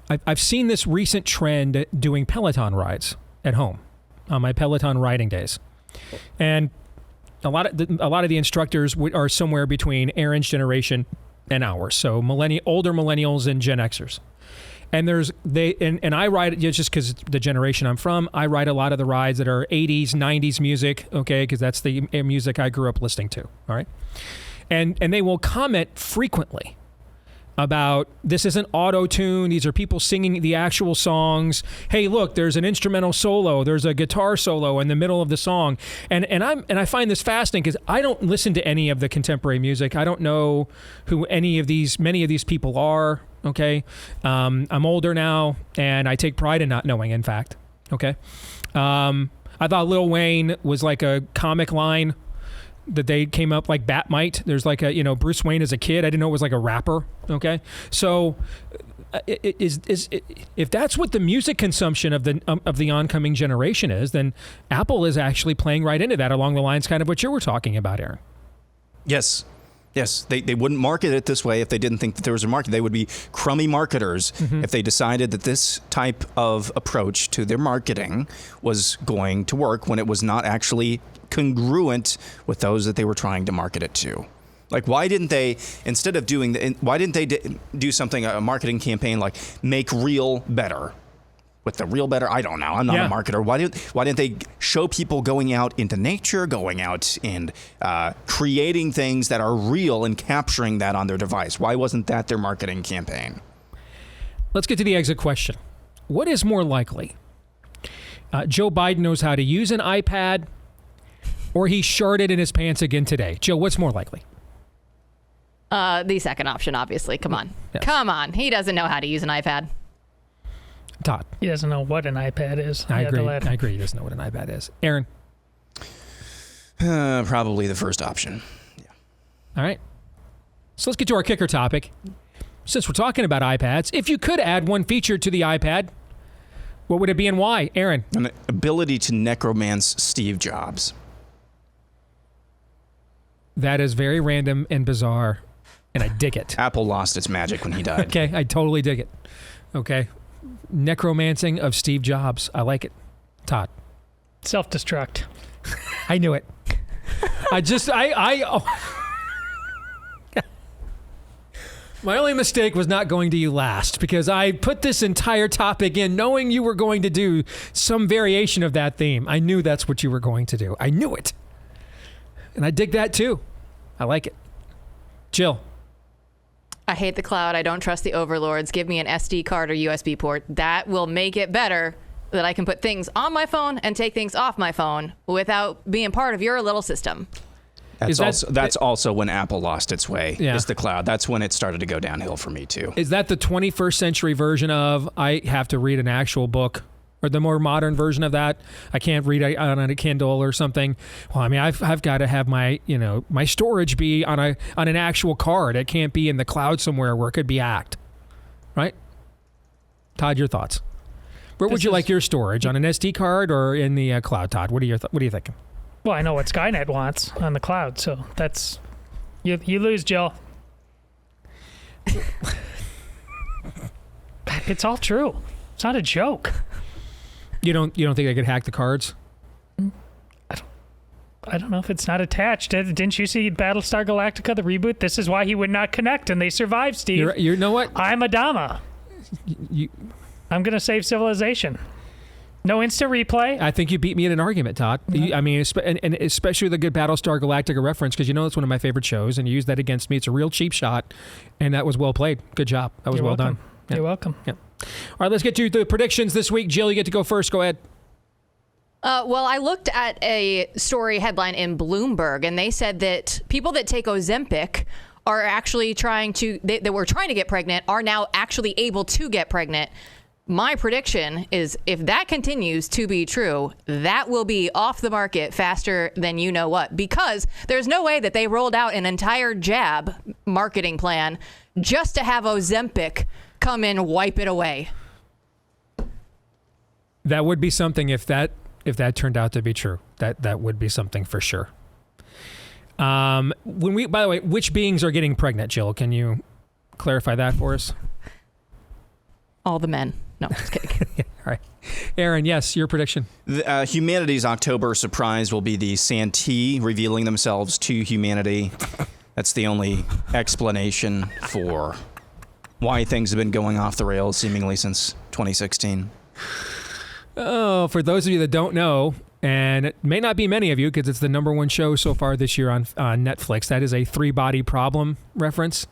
I've seen this recent trend doing Peloton rides at home on my Peloton riding days, and a lot of the instructors are somewhere between Aaron's generation and ours, so older millennials and Gen Xers. And and I ride just because the generation I'm from. I ride a lot of the rides that are 80s, 90s music, okay, because that's the music I grew up listening to. All right, and they will comment frequently about this isn't auto-tune. These are people singing the actual songs. Hey, look, there's an instrumental solo. There's a guitar solo in the middle of the song. And I find this fascinating because I don't listen to any of the contemporary music. I don't know who many of these people are. Okay. I'm older now and I take pride in not knowing, in fact. Okay. I thought Lil Wayne was like a comic line that they came up like Batmite. There's like a, Bruce Wayne as a kid. I didn't know it was like a rapper. Okay. So if that's what the music consumption of the oncoming generation is, then Apple is actually playing right into that along the lines kind of what you were talking about, Aaron. Yes. Yes, they wouldn't market it this way if they didn't think that there was a market. They would be crummy marketers if they decided that this type of approach to their marketing was going to work when it was not actually congruent with those that they were trying to market it to. Like, why didn't they, instead of doing, why didn't they do something, a marketing campaign like Make Real Better? With the real better, I don't know. I'm not a marketer. Why didn't they show people going out into nature, going out and creating things that are real and capturing that on their device? Why wasn't that their marketing campaign? Let's get to the exit question. What is more likely? Joe Biden knows how to use an iPad, or he sharded in his pants again today. Joe, what's more likely? The second option, obviously. Come on. Yes. Come on. He doesn't know how to use an iPad. Todd. He doesn't know what an iPad is. I agree. He doesn't know what an iPad is. Aaron. Probably the first option. Yeah. All right. So let's get to our kicker topic. Since we're talking about iPads, if you could add one feature to the iPad, what would it be and why? Aaron. An ability to necromance Steve Jobs. That is very random and bizarre, and I dig it. Apple lost its magic when he died. Okay, I totally dig it. Okay. Necromancing of Steve Jobs. I like it. Todd. Self-destruct. I knew it. My only mistake was not going to you last, because I put this entire topic in knowing you were going to do some variation of that theme. I knew that's what you were going to do. I knew it. And I dig that too. I like it. Jill. I hate the cloud. I don't trust the overlords. Give me an SD card or USB port. That will make it better that I can put things on my phone and take things off my phone without being part of your little system. That's also when Apple lost its way. Yeah. Is the cloud. That's when it started to go downhill for me too. Is that the 21st century version of I have to read an actual book? Or the more modern version of that, I can't read on a Kindle or something. Well, I mean, I've got to have my storage be on an actual card. It can't be in the cloud somewhere where it could be hacked, right? Todd, your thoughts? Where would you like your storage, on an SD card or in the cloud? Todd, what are you thinking? Well, I know what Skynet wants on the cloud, so that's you lose, Jill. It's all true. It's not a joke. You don't think they could hack the cards? I don't know if it's not attached. Didn't you see Battlestar Galactica, the reboot? This is why he would not connect, and they survived, Steve. You know what? I'm Adama. I'm going to save civilization. No instant replay. I think you beat me in an argument, Todd. Yeah. I mean, and especially the good Battlestar Galactica reference, because it's one of my favorite shows, and you used that against me. It's a real cheap shot, and that was well played. Good job. That was You're well welcome. done. You're welcome. Yeah. All right, let's get to the predictions this week. Jill, you get to go first. Go ahead. Well, I looked at a story headline in Bloomberg, and they said that people that take Ozempic are actually that were trying to get pregnant are now actually able to get pregnant. My prediction is if that continues to be true, that will be off the market faster than you know what, because there's no way that they rolled out an entire jab marketing plan just to have Ozempic come in, wipe it away. That would be something if that turned out to be true. That would be something for sure. By the way, which beings are getting pregnant, Jill? Can you clarify that for us? All the men. No, just kidding. All right. Aaron, yes, your prediction. Humanity's October surprise will be the Santee revealing themselves to humanity. That's the only explanation for why things have been going off the rails seemingly since 2016. Oh, for those of you that don't know, and it may not be many of you because it's the #1 show so far this year on Netflix, that is a three-body problem reference.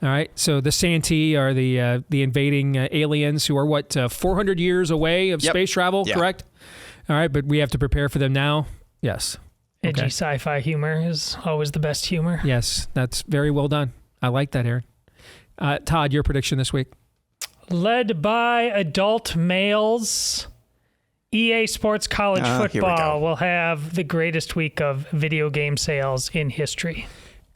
All right, so the Santee are the invading aliens who are, 400 years away of space travel, correct? All right, but we have to prepare for them now? Yes. Edgy sci-fi humor is always the best humor. Yes, that's very well done. I like that, Aaron. Todd, your prediction this week? Led by adult males, EA Sports College Football will have the greatest week of video game sales in history.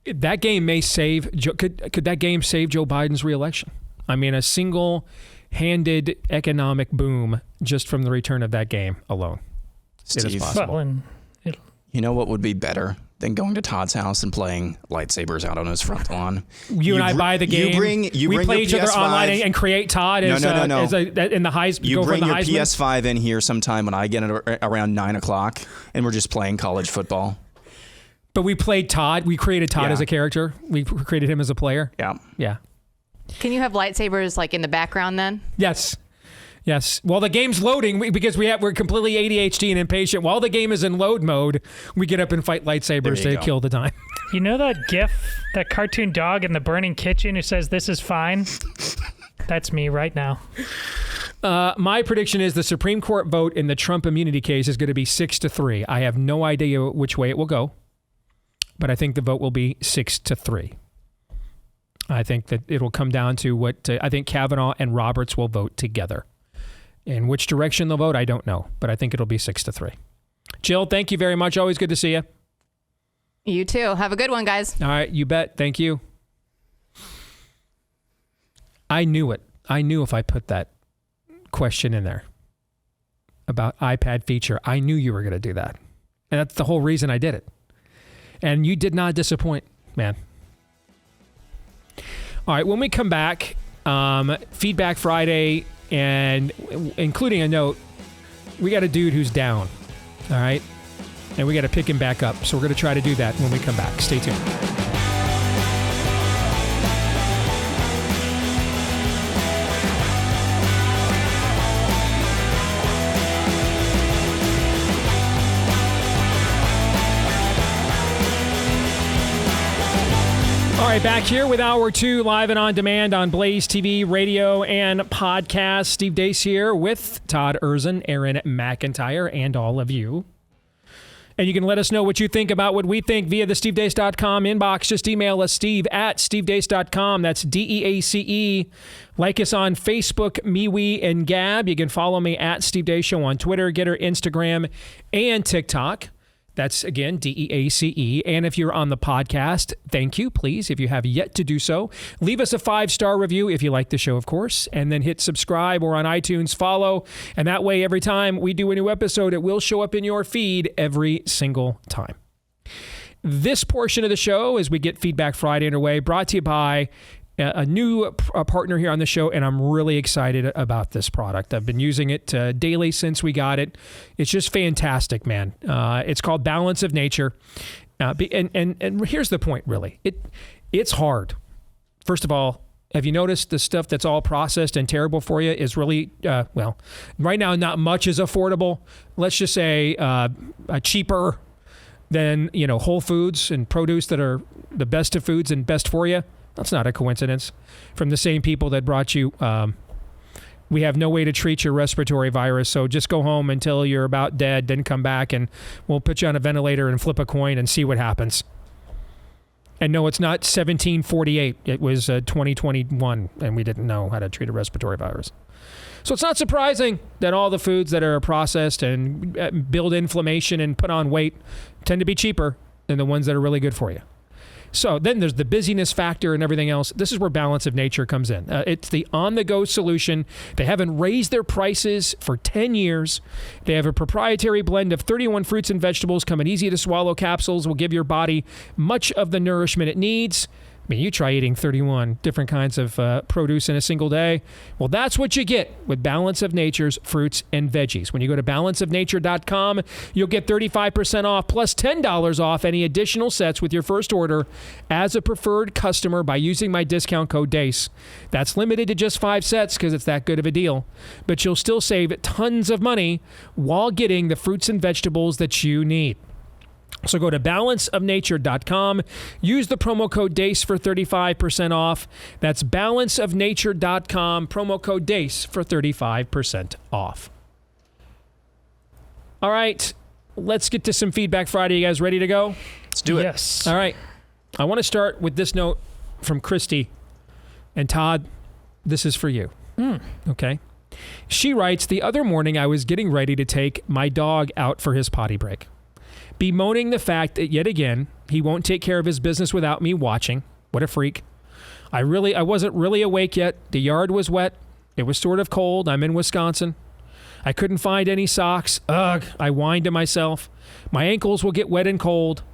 That game may save. Could that game save Joe Biden's reelection? I mean, a single-handed economic boom just from the return of that game alone. Steve, it is possible. You know what would be better than going to Todd's house and playing lightsabers out on his front lawn? You and I buy the game. We play each other online and create Todd as in the highs. You bring your PS5 in here sometime when I get it around 9 o'clock, and we're just playing college football. But we played Todd. We created Todd as a character. We created him as a player. Yeah. Yeah. Can you have lightsabers like in the background then? Yes. Yes. While the game's loading, because we're completely ADHD and impatient, while the game is in load mode, we get up and fight lightsabers to kill the time. You know that GIF, that cartoon dog in the burning kitchen who says, "This is fine"? That's me right now. My prediction is the Supreme Court vote in the Trump immunity case is going to be 6-3. I have no idea which way it will go, but I think the vote will be 6-3. I think that it'll come down to what I think Kavanaugh and Roberts will vote together. In which direction they'll vote, I don't know, but I think it'll be 6-3. Jill, thank you very much. Always good to see you. You too. Have a good one, guys. All right, you bet. Thank you. I knew it. I knew if I put that question in there about iPad feature, I knew you were going to do that. And that's the whole reason I did it. And you did not disappoint, man. All right, when we come back, Feedback Friday, and including a note, we got a dude who's down, all right? And we got to pick him back up. So we're going to try to do that when we come back. Stay tuned. All right, back here with Hour 2, live and on demand on Blaze TV, radio, and podcast. Steve Deace here with Todd Erzin, Aaron McIntyre, and all of you. And you can let us know what you think about what we think via the stevedeace.com inbox. Just email us, steve@stevedeace.com. That's DEACE. Like us on Facebook, MeWe, and Gab. You can follow me at Steve Deace Show on Twitter, Getter, Instagram, and TikTok. That's, again, DEACE. And if you're on the podcast, thank you, please. If you have yet to do so, leave us a 5-star review if you like the show, of course, and then hit subscribe or on iTunes, follow. And that way, every time we do a new episode, it will show up in your feed every single time. This portion of the show, as we get Feedback Friday underway, brought to you by a new partner here on the show, and I'm really excited about this product. I've been using it daily since we got it. It's just fantastic, man. It's called Balance of Nature. And here's the point, really. It's hard. First of all, have you noticed the stuff that's all processed and terrible for you is really, right now, not much is affordable. Let's just say cheaper than, Whole Foods and produce that are the best of foods and best for you. That's not a coincidence. From the same people that brought you, we have no way to treat your respiratory virus, so just go home until you're about dead, then come back and we'll put you on a ventilator and flip a coin and see what happens. And no, it's not 1748. It was 2021, and we didn't know how to treat a respiratory virus. So it's not surprising that all the foods that are processed and build inflammation and put on weight tend to be cheaper than the ones that are really good for you. So then there's the busyness factor and everything else. This is where Balance of Nature comes in. It's the on-the-go solution. They haven't raised their prices for 10 years. They have a proprietary blend of 31 fruits and vegetables, come in easy-to-swallow capsules, will give your body much of the nourishment it needs. I mean, you try eating 31 different kinds of produce in a single day. Well, that's what you get with Balance of Nature's fruits and veggies. When you go to balanceofnature.com, you'll get 35% off plus $10 off any additional sets with your first order as a preferred customer by using my discount code DACE. That's limited to just 5 sets because it's that good of a deal. But you'll still save tons of money while getting the fruits and vegetables that you need. So go to balanceofnature.com. Use the promo code DACE for 35% off. That's balanceofnature.com. Promo code DACE for 35% off. All right. Let's get to some Feedback Friday. You guys ready to go? Let's do it. Yes. All right. I want to start with this note from Christy. And Todd, this is for you. Okay. She writes, the other morning I was getting ready to take my dog out for his potty break, bemoaning the fact that yet again he won't take care of his business without me watching. What a freak. I wasn't really awake yet. The yard was wet. It was sort of cold. I'm in Wisconsin. I couldn't find any socks. Ugh, I whined to myself. My ankles will get wet and cold.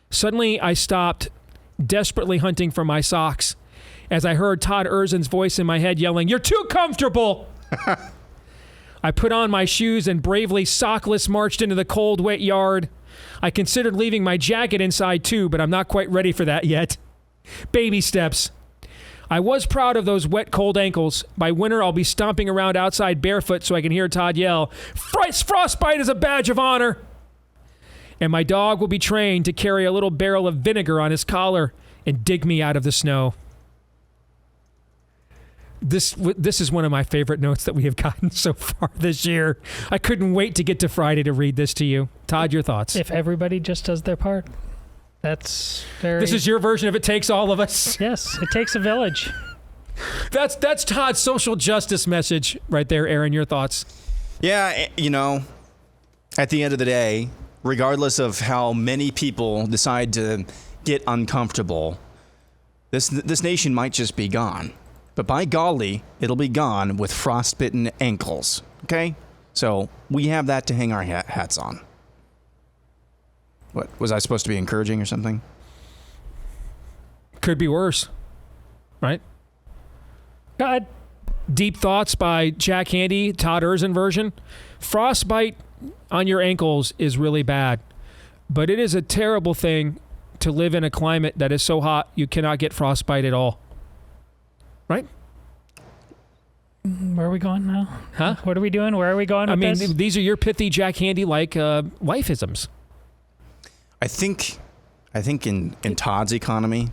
Suddenly I stopped, desperately hunting for my socks, as I heard Todd Erzin's voice in my head yelling, "You're too comfortable!" I put on my shoes and bravely sockless marched into the cold, wet yard. I considered leaving my jacket inside too, but I'm not quite ready for that yet. Baby steps. I was proud of those wet, cold ankles. By winter, I'll be stomping around outside barefoot so I can hear Todd yell, "Frostbite is a badge of honor!" And my dog will be trained to carry a little barrel of vinegar on his collar and dig me out of the snow. This is one of my favorite notes that we have gotten so far this year. I couldn't wait to get to Friday to read this to you. Todd, your thoughts? If everybody just does their part, that's very... This is your version of It Takes All of Us. Yes, it takes a village. That's Todd's social justice message right there, Aaron. Your thoughts? Yeah, you know, at the end of the day, regardless of how many people decide to get uncomfortable, this nation might just be gone. But by golly, it'll be gone with frostbitten ankles, okay? So we have that to hang our hats on. What, was I supposed to be encouraging or something? Could be worse, right? God. Deep Thoughts by Jack Handy, Todd Erzin version. Frostbite on your ankles is really bad, but it is a terrible thing to live in a climate that is so hot you cannot get frostbite at all. Right? Where are we going now? Huh? What are we doing? Where are we going with this? These are your pithy Jack Handy-like lifeisms. I think in Todd's economy,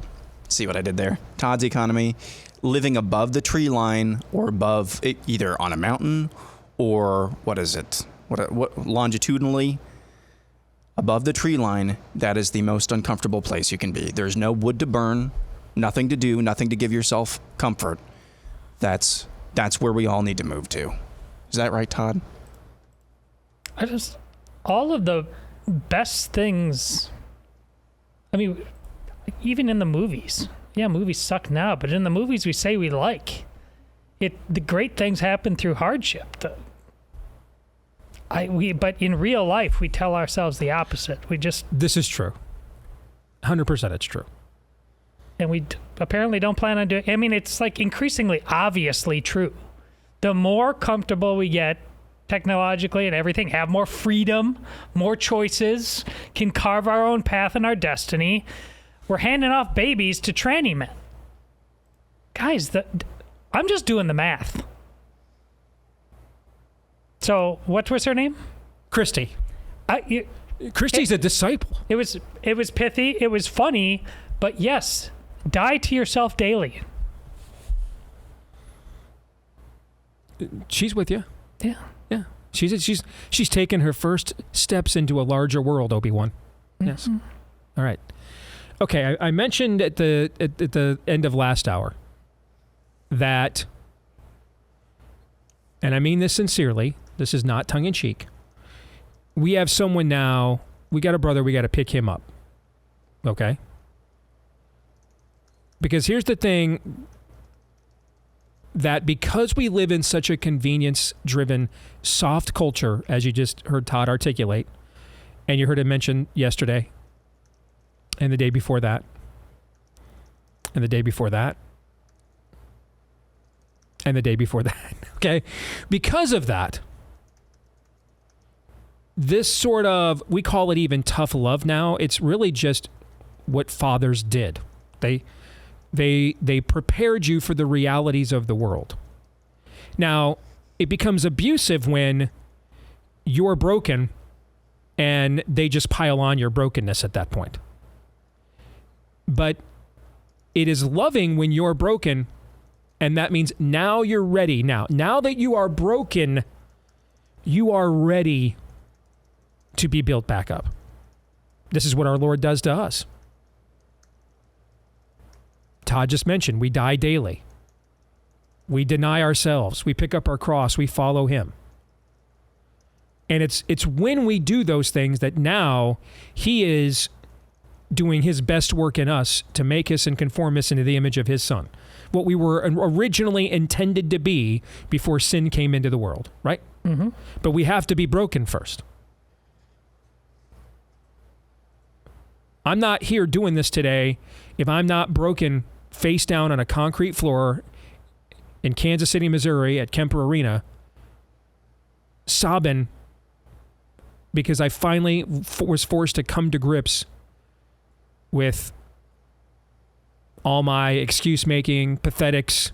see what I did there? Todd's economy, living above the tree line or above it, either on a mountain or what longitudinally above the tree line, that is the most uncomfortable place you can be. There's no wood to burn. Nothing to do, nothing to give yourself comfort. That's where we all need to move to. Is that right, Todd? All of the best things, I mean, even in the movies. Yeah, movies suck now, but in the movies we say we like. The great things happen through hardship. But in real life, we tell ourselves the opposite. This is true. 100% it's true. And we apparently don't plan on doing... I mean, it's like increasingly obviously true. The more comfortable we get technologically and everything, have more freedom, more choices, can carve our own path and our destiny, we're handing off babies to tranny men. Guys, I'm just doing the math. So, what was her name? Christy. Christy's a disciple. It was pithy. It was funny. But yes... Die to yourself daily. She's with you. Yeah. Yeah. She's taken her first steps into a larger world, Obi-Wan. Mm-hmm. Yes. All right. Okay, I mentioned at the end of last hour that, and I mean this sincerely, this is not tongue-in-cheek, we have someone now, we got a brother, we got to pick him up. Okay? Because here's the thing, that because we live in such a convenience-driven, soft culture, as you just heard Todd articulate, and you heard him mention yesterday and the day before that, and the day before that, and the day before that. Okay? Because of that, this sort of, we call it even tough love now. It's really just what fathers did. They prepared you for the realities of the world. Now, it becomes abusive when you're broken and they just pile on your brokenness at that point. But it is loving when you're broken, and that means now you're ready. Now that you are broken, you are ready to be built back up. This is what our Lord does to us. Todd just mentioned, we die daily. We deny ourselves. We pick up our cross. We follow him. And it's when we do those things that now he is doing his best work in us to make us and conform us into the image of his son. What we were originally intended to be before sin came into the world, right? Mm-hmm. But we have to be broken first. I'm not here doing this today if I'm not broken face down on a concrete floor in Kansas City, Missouri at Kemper Arena, sobbing because I finally was forced to come to grips with all my excuse-making, pathetics,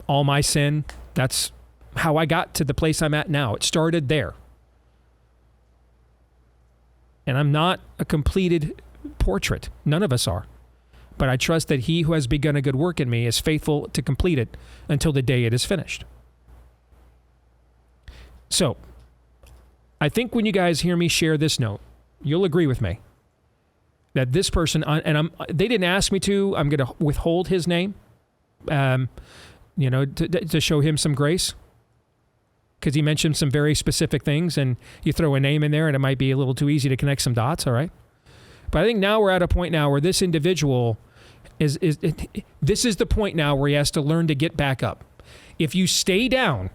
all my sin. That's how I got to the place I'm at now. It started there. And I'm not a completed portrait. None of us are. But I trust that he who has begun a good work in me is faithful to complete it until the day it is finished. So, I think when you guys hear me share this note, you'll agree with me that this person, and they didn't ask me to, I'm going to withhold his name, to show him some grace. Because he mentioned some very specific things, and you throw a name in there and it might be a little too easy to connect some dots, all right? But I think now we're at a point now where this individual this is the point now where he has to learn to get back up. If you stay down,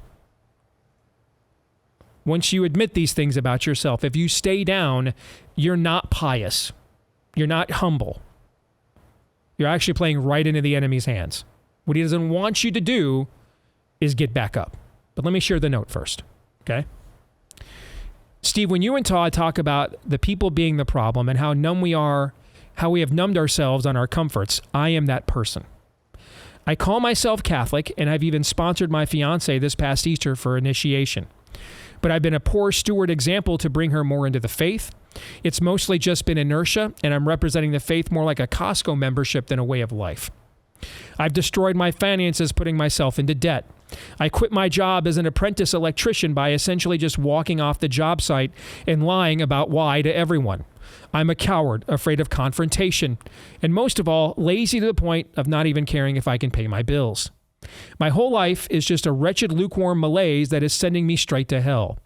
once you admit these things about yourself, if you stay down, you're not pious. You're not humble. You're actually playing right into the enemy's hands. What he doesn't want you to do is get back up. But let me share the note first, okay? Steve, when you and Todd talk about the people being the problem and how numb we are, how we have numbed ourselves on our comforts, I am that person. I call myself Catholic, and I've even sponsored my fiancée this past Easter for initiation. But I've been a poor steward example to bring her more into the faith. It's mostly just been inertia, and I'm representing the faith more like a Costco membership than a way of life. I've destroyed my finances putting myself into debt. I quit my job as an apprentice electrician by essentially just walking off the job site and lying about why to everyone. I'm a coward, afraid of confrontation, and most of all, lazy to the point of not even caring if I can pay my bills. My whole life is just a wretched, lukewarm malaise that is sending me straight to hell.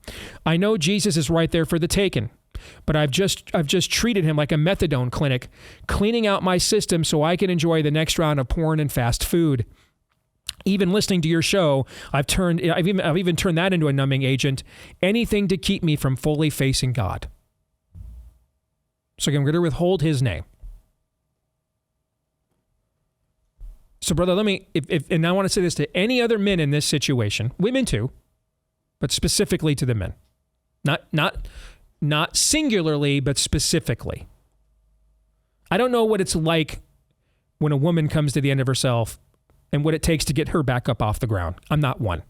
I know Jesus is right there for the taking, but I've just treated him like a methadone clinic, cleaning out my system so I can enjoy the next round of porn and fast food. Even listening to your show, I've even turned that into a numbing agent. Anything to keep me from fully facing God. So I'm going to withhold his name. So, brother, let me, and I want to say this to any other men in this situation, women too, but specifically to the men. Not singularly, but specifically. I don't know what it's like when a woman comes to the end of herself and what it takes to get her back up off the ground. I'm not one.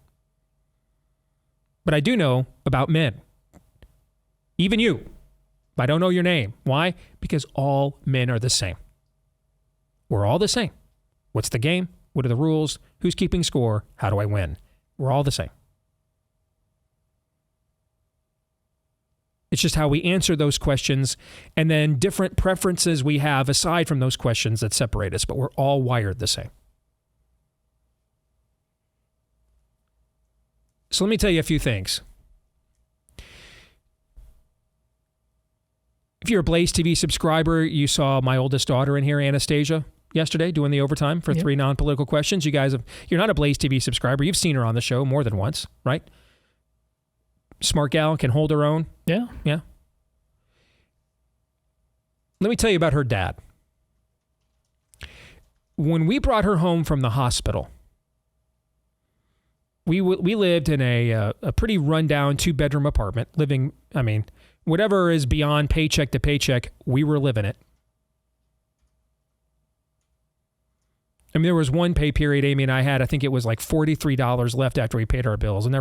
But I do know about men. Even you. I don't know your name. Why? Because all men are the same. We're all the same. What's the game? What are the rules? Who's keeping score? How do I win? We're all the same. It's just how we answer those questions and then different preferences we have aside from those questions that separate us, but we're all wired the same. So let me tell you a few things. If you're a BlazeTV subscriber, you saw my oldest daughter in here, Anastasia, yesterday doing the overtime for 3 non-political questions. You're not a BlazeTV subscriber. You've seen her on the show more than once, right? Smart gal, can hold her own. Yeah. Yeah. Let me tell you about her dad. When we brought her home from the hospital, we lived in a pretty rundown 2-bedroom apartment, living, I mean, whatever is beyond paycheck to paycheck, we were living it. I mean, there was one pay period Amy and I had, I think it was like $43 left after we paid our bills. And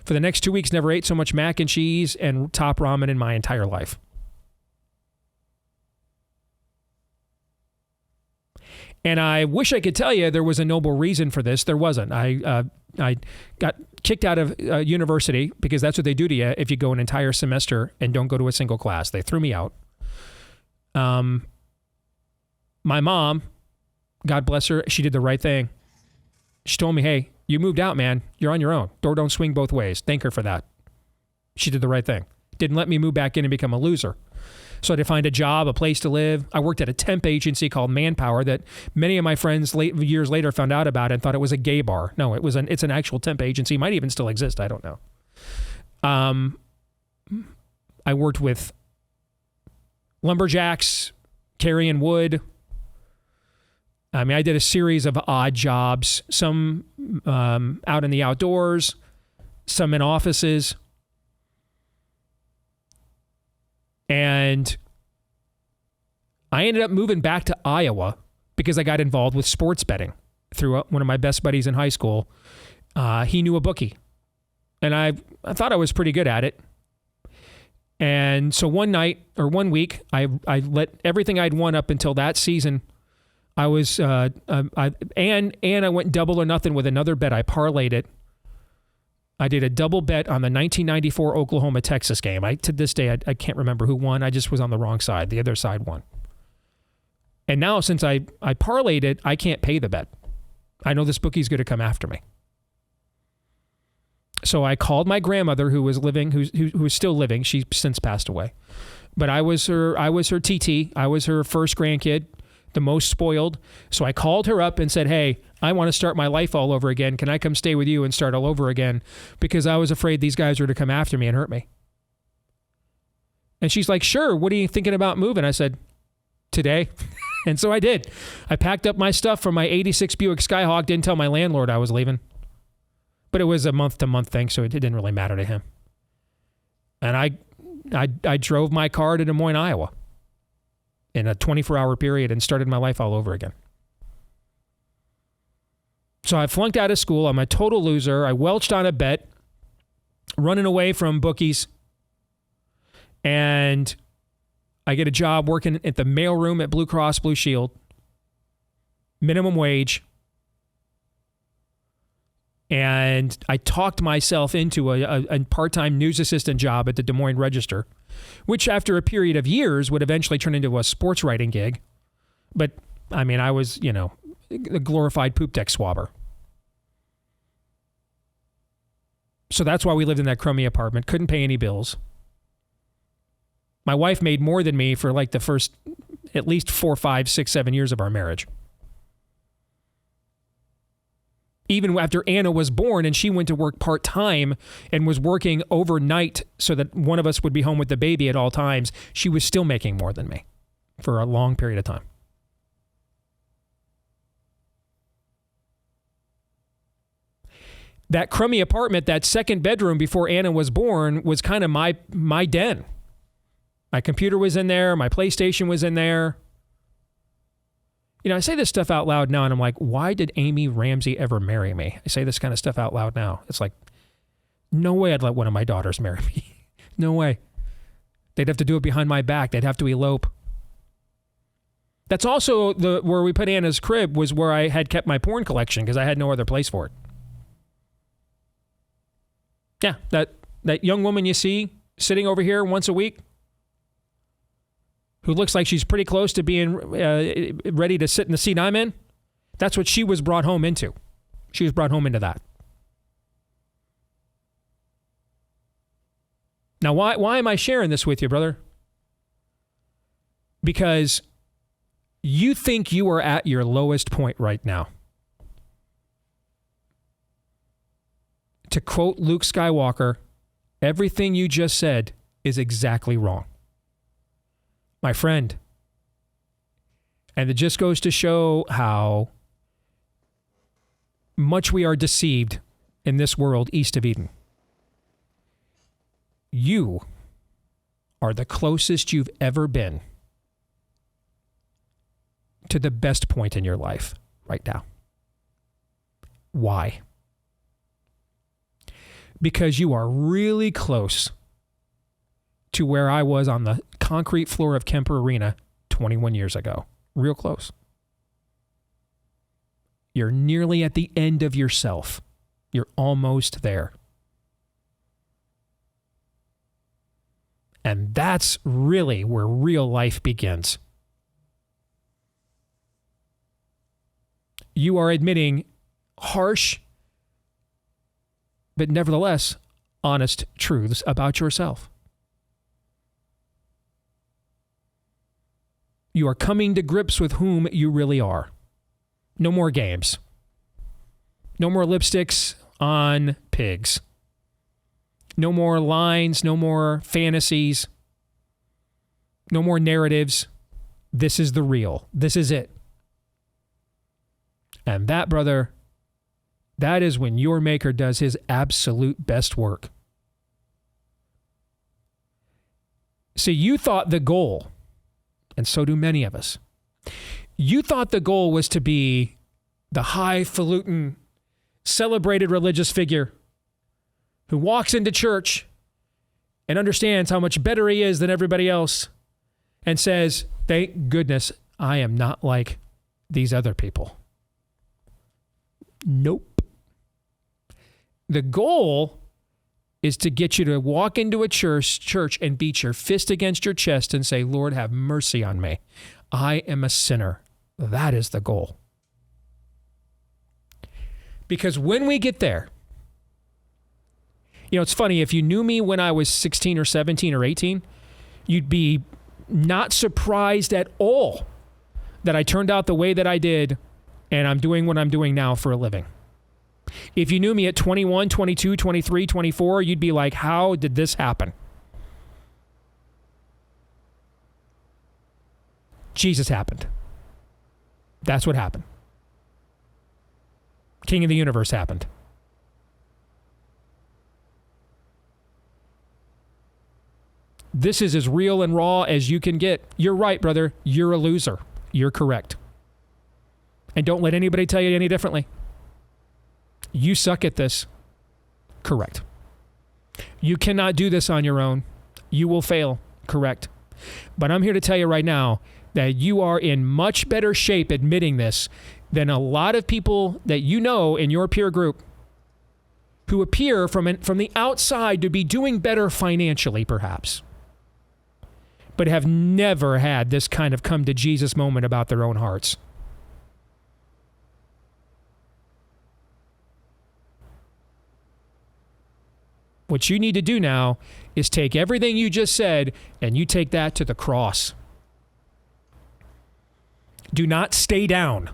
for the next 2 weeks, never ate so much mac and cheese and top ramen in my entire life. And I wish I could tell you there was a noble reason for this. There wasn't. I got kicked out of university because that's what they do to you if you go an entire semester and don't go to a single class. They threw me out. My mom, God bless her, she did the right thing. She told me, hey, you moved out, man. You're on your own. Door don't swing both ways. Thank her for that. She did the right thing. Didn't let me move back in and become a loser. So I had to find a job, a place to live. I worked at a temp agency called Manpower that many of my friends years later found out about and thought it was a gay bar. No, it's an actual temp agency. It might even still exist. I don't know. I worked with lumberjacks, carrying wood. I mean, I did a series of odd jobs, some out in the outdoors, some in offices. And I ended up moving back to Iowa because I got involved with sports betting through one of my best buddies in high school. He knew a bookie, and I thought I was pretty good at it. And so one week, I let everything I'd won up until that season. I was and I went double or nothing with another bet. I parlayed it. I did a double bet on the 1994 Oklahoma-Texas game. To this day, I can't remember who won. I just was on the wrong side. The other side won. And now, since I parlayed it, I can't pay the bet. I know this bookie's going to come after me. So I called my grandmother, who was living, who was still living. She's since passed away. But I was her TT. I was her first grandkid, the most spoiled. So I called her up and said, hey, I want to start my life all over again. Can I come stay with you and start all over again? Because I was afraid these guys were to come after me and hurt me. And she's like, sure, what are you thinking about moving? I said, today. And so I did. I packed up my stuff from my 86 Buick Skyhawk, didn't tell my landlord I was leaving. But it was a month-to-month thing, so it didn't really matter to him. And I drove my car to Des Moines, Iowa in a 24-hour period and started my life all over again. So I flunked out of school. I'm a total loser. I welched on a bet, running away from bookies. And I get a job working at the mailroom at Blue Cross Blue Shield. Minimum wage. And I talked myself into a part-time news assistant job at the Des Moines Register, which after a period of years would eventually turn into a sports writing gig. But, I mean, I was, a glorified poop deck swabber. So that's why we lived in that crummy apartment. Couldn't pay any bills. My wife made more than me for like the first at least 4, 5, 6, 7 years of our marriage. Even after Anna was born and she went to work part-time and was working overnight so that one of us would be home with the baby at all times, she was still making more than me for a long period of time. That crummy apartment, that second bedroom before Anna was born, was kind of my den. My computer was in there. My PlayStation was in there. I say this stuff out loud now, and I'm like, why did Amy Ramsey ever marry me? I say this kind of stuff out loud now. It's like, no way I'd let one of my daughters marry me. No way. They'd have to do it behind my back. They'd have to elope. That's also where we put Anna's crib was where I had kept my porn collection because I had no other place for it. Yeah, that young woman you see sitting over here once a week, who looks like she's pretty close to being ready to sit in the seat I'm in, that's what she was brought home into. She was brought home into that. Now, why am I sharing this with you, brother? Because you think you are at your lowest point right now. To quote Luke Skywalker, everything you just said is exactly wrong. My friend, And it just goes to show how much we are deceived in this world east of Eden. You are the closest you've ever been to the best point in your life right now. Why? Because you are really close to where I was on the concrete floor of Kemper Arena 21 years ago. Real close. You're nearly at the end of yourself. You're almost there. And that's really where real life begins. You are admitting harsh, but nevertheless honest truths about yourself. You are coming to grips with whom you really are. No more games. No more lipsticks on pigs. No more lines, no more fantasies. No more narratives. This is the real. This is it. And that, brother, that is when your Maker does his absolute best work. See, you thought the goal, and so do many of us, you thought the goal was to be the highfalutin, celebrated religious figure who walks into church and understands how much better he is than everybody else and says, thank goodness I am not like these other people. Nope. The goal is to get you to walk into a church and beat your fist against your chest and say, Lord, have mercy on me. I am a sinner. That is the goal. Because when we get there, you know, it's funny, if you knew me when I was 16 or 17 or 18, you'd be not surprised at all that I turned out the way that I did and I'm doing what I'm doing now for a living. If you knew me at 21, 22, 23, 24, you'd be like, how did this happen? Jesus happened. That's what happened. King of the universe happened. This is as real and raw as you can get. You're right, brother. You're a loser. You're correct. And don't let anybody tell you any differently. You suck at this. Correct. You cannot do this on your own. You will fail. Correct. But I'm here to tell you right now that you are in much better shape admitting this than a lot of people that you know in your peer group who appear from the outside to be doing better financially, perhaps, but have never had this kind of come to Jesus moment about their own hearts. What you need to do now is take everything you just said and you take that to the cross. Do not stay down.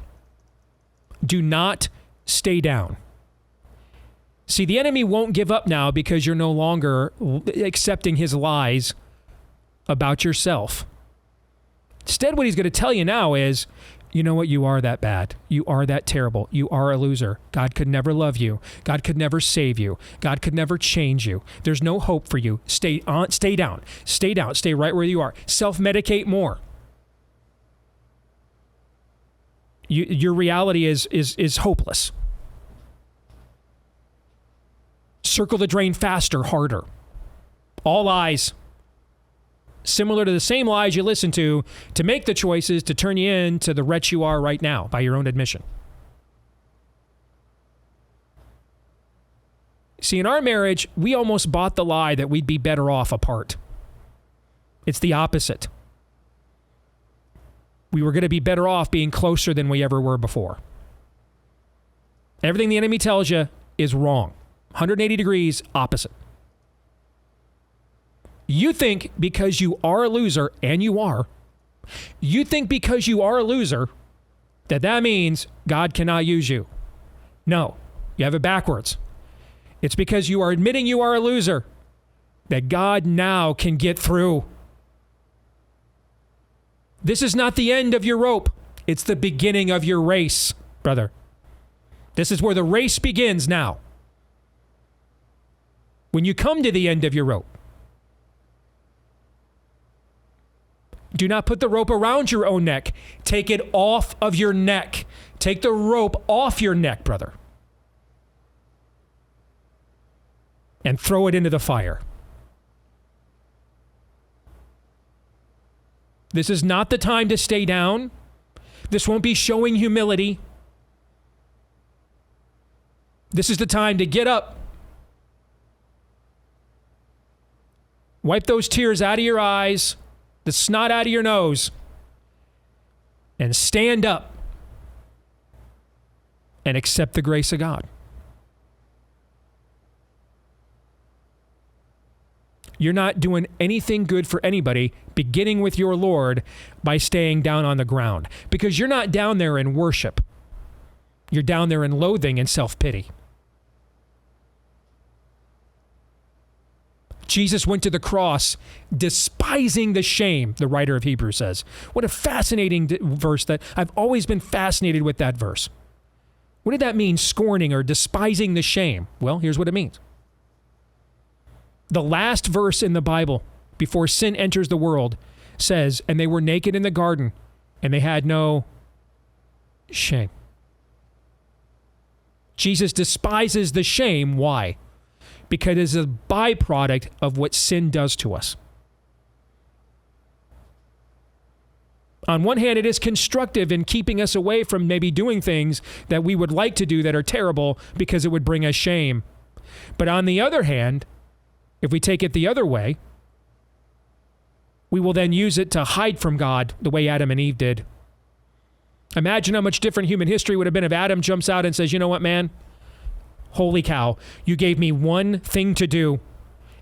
Do not stay down. See, the enemy won't give up now because you're no longer accepting his lies about yourself. Instead, what he's going to tell you now is, you know what? You are that bad. You are that terrible. You are a loser. God could never love you. God could never save you. God could never change you. There's no hope for you. Stay down. Stay down. Stay right where you are. Self-medicate more. Your reality is hopeless. Circle the drain faster, harder. All lies. Similar to the same lies you listen to make the choices to turn you into the wretch you are right now by your own admission. See, in our marriage, we almost bought the lie that we'd be better off apart. It's the opposite. We were going to be better off being closer than we ever were before. Everything the enemy tells you is wrong. 180 degrees opposite. You think because you are a loser, and you are, you think because you are a loser that means God cannot use you. No, you have it backwards. It's because you are admitting you are a loser that God now can get through. This is not the end of your rope. It's the beginning of your race, brother. This is where the race begins now. When you come to the end of your rope, do not put the rope around your own neck. Take it off of your neck. Take the rope off your neck, brother. And throw it into the fire. This is not the time to stay down. This won't be showing humility. This is the time to get up. Wipe those tears out of your eyes, the snot out of your nose, and stand up and accept the grace of God. You're not doing anything good for anybody, beginning with your Lord, by staying down on the ground. Because you're not down there in worship. You're down there in loathing and self-pity. Jesus went to the cross despising the shame, the writer of Hebrews says. What a fascinating verse that I've always been fascinated with that verse. What did that mean, scorning or despising the shame? Well, here's what it means. The last verse in the Bible before sin enters the world says, and they were naked in the garden and they had no shame. Jesus despises the shame. Why? Because it's a byproduct of what sin does to us. On one hand, it is constructive in keeping us away from maybe doing things that we would like to do that are terrible because it would bring us shame. But on the other hand, if we take it the other way, we will then use it to hide from God the way Adam and Eve did. Imagine how much different human history would have been if Adam jumps out and says, you know what, man? Holy cow, you gave me one thing to do,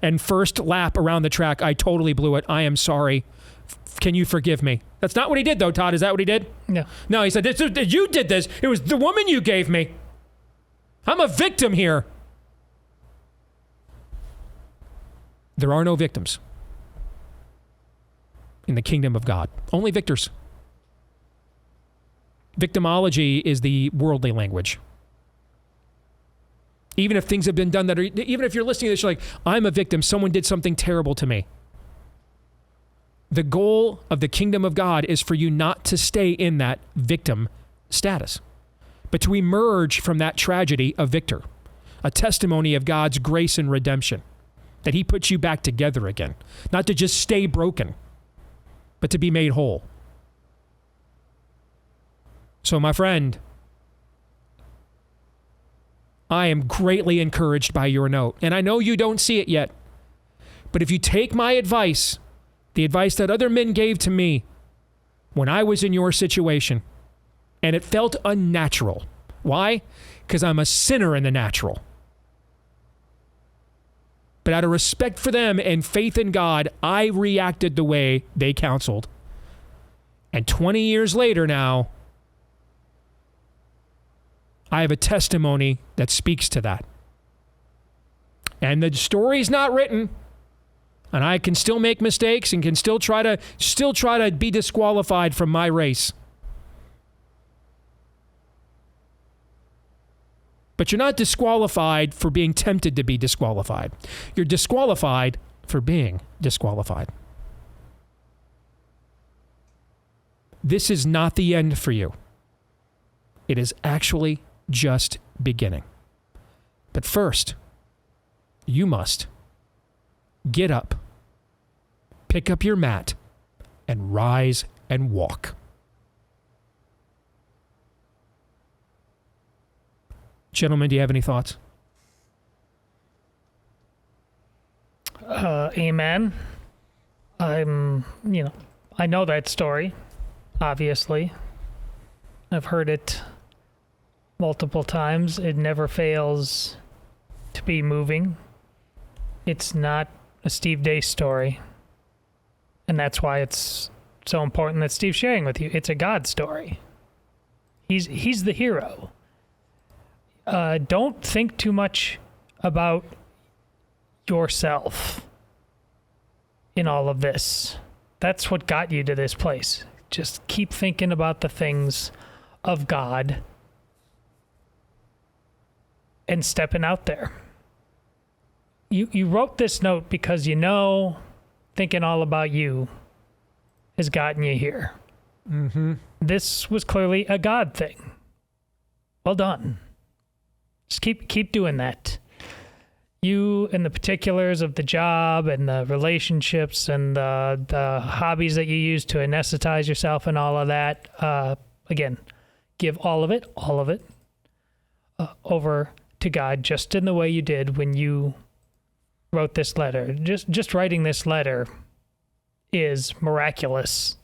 and first lap around the track, I totally blew it. I am sorry. Can you forgive me? That's not what he did, though, Todd. Is that what he did? No. No, he said, you did this. It was the woman you gave me. I'm a victim here. There are no victims in the kingdom of God. Only victors. Victimology is the worldly language. Even if things have been done even if you're listening to this, you're like, I'm a victim. Someone did something terrible to me. The goal of the kingdom of God is for you not to stay in that victim status, but to emerge from that tragedy a victor, a testimony of God's grace and redemption, that he puts you back together again, not to just stay broken, but to be made whole. So, my friend, I am greatly encouraged by your note, and I know you don't see it yet, but if you take my advice, the advice that other men gave to me when I was in your situation, and it felt unnatural. Why? Because I'm a sinner in the natural. But out of respect for them and faith in God, I reacted the way they counseled. And 20 years later now, I have a testimony that speaks to that. And the story's not written, and I can still make mistakes and can still try to be disqualified from my race. But you're not disqualified for being tempted to be disqualified. You're disqualified for being disqualified. This is not the end for you. It is actually just beginning. But first, you must get up, pick up your mat, and rise and walk. Gentlemen, do you have any thoughts? Amen. I know that story, obviously. I've heard it multiple times. It never fails to be moving. It's not a Steve Deace story. And that's why it's so important that Steve's sharing with you. It's a God story. He's the hero. Don't think too much about yourself in all of this. That's what got you to this place. Just keep thinking about the things of God and stepping out there. You wrote this note because thinking all about you has gotten you here. Mm-hmm. This was clearly a God thing. Well done. Just keep doing that. You and the particulars of the job and the relationships and the hobbies that you use to anesthetize yourself and all of that, again, give all of it, over to God, just in the way you did when you wrote this letter. Just writing this letter is miraculous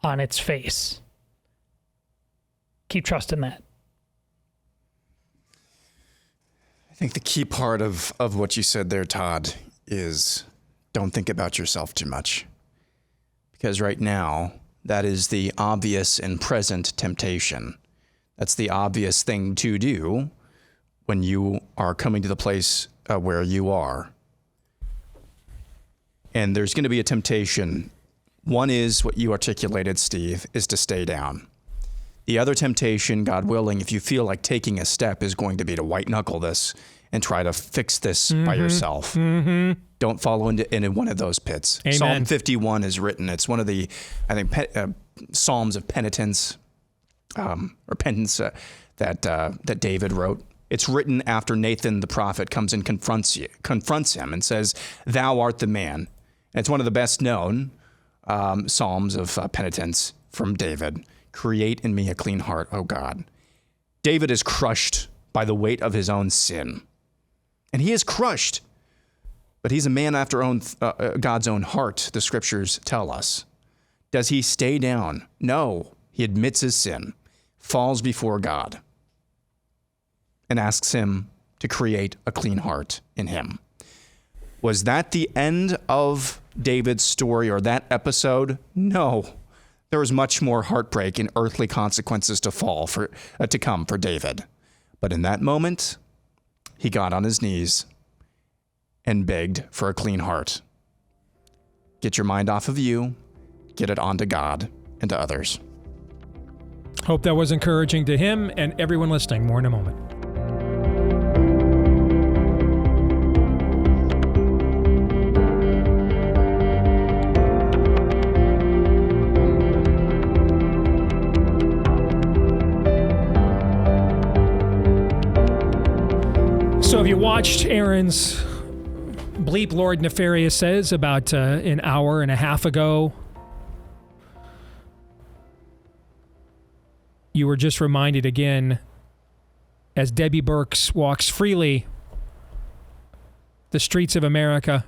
on its face. Keep trusting that. I think the key part of what you said there, Todd, is don't think about yourself too much. Because right now, that is the obvious and present temptation. That's the obvious thing to do when you are coming to the place where you are. And there's going to be a temptation. One is what you articulated, Steve, is to stay down. The other temptation, God willing, if you feel like taking a step, is going to be to white knuckle this and try to fix this by yourself. Mm-hmm. Don't fall into one of those pits. Amen. Psalm 51 is written. It's one of the, I think, Psalms of penitence, repentance that David wrote. It's written after Nathan the prophet comes and confronts him and says, "Thou art the man." And it's one of the best known Psalms of penitence from David. Create in me a clean heart, O God. David is crushed by the weight of his own sin. And he is crushed. But he's a man after God's own heart, the scriptures tell us. Does he stay down? No. He admits his sin, falls before God, and asks him to create a clean heart in him. Was that the end of David's story or that episode? No. There was much more heartbreak and earthly consequences to come for David. But in that moment, he got on his knees and begged for a clean heart. Get your mind off of you, get it onto God and to others. Hope that was encouraging to him and everyone listening. More in a moment. So have you watched Aaron's Bleep Lord Nefarious Says about an hour and a half ago? You were just reminded again, as Debbie Burks walks freely the streets of America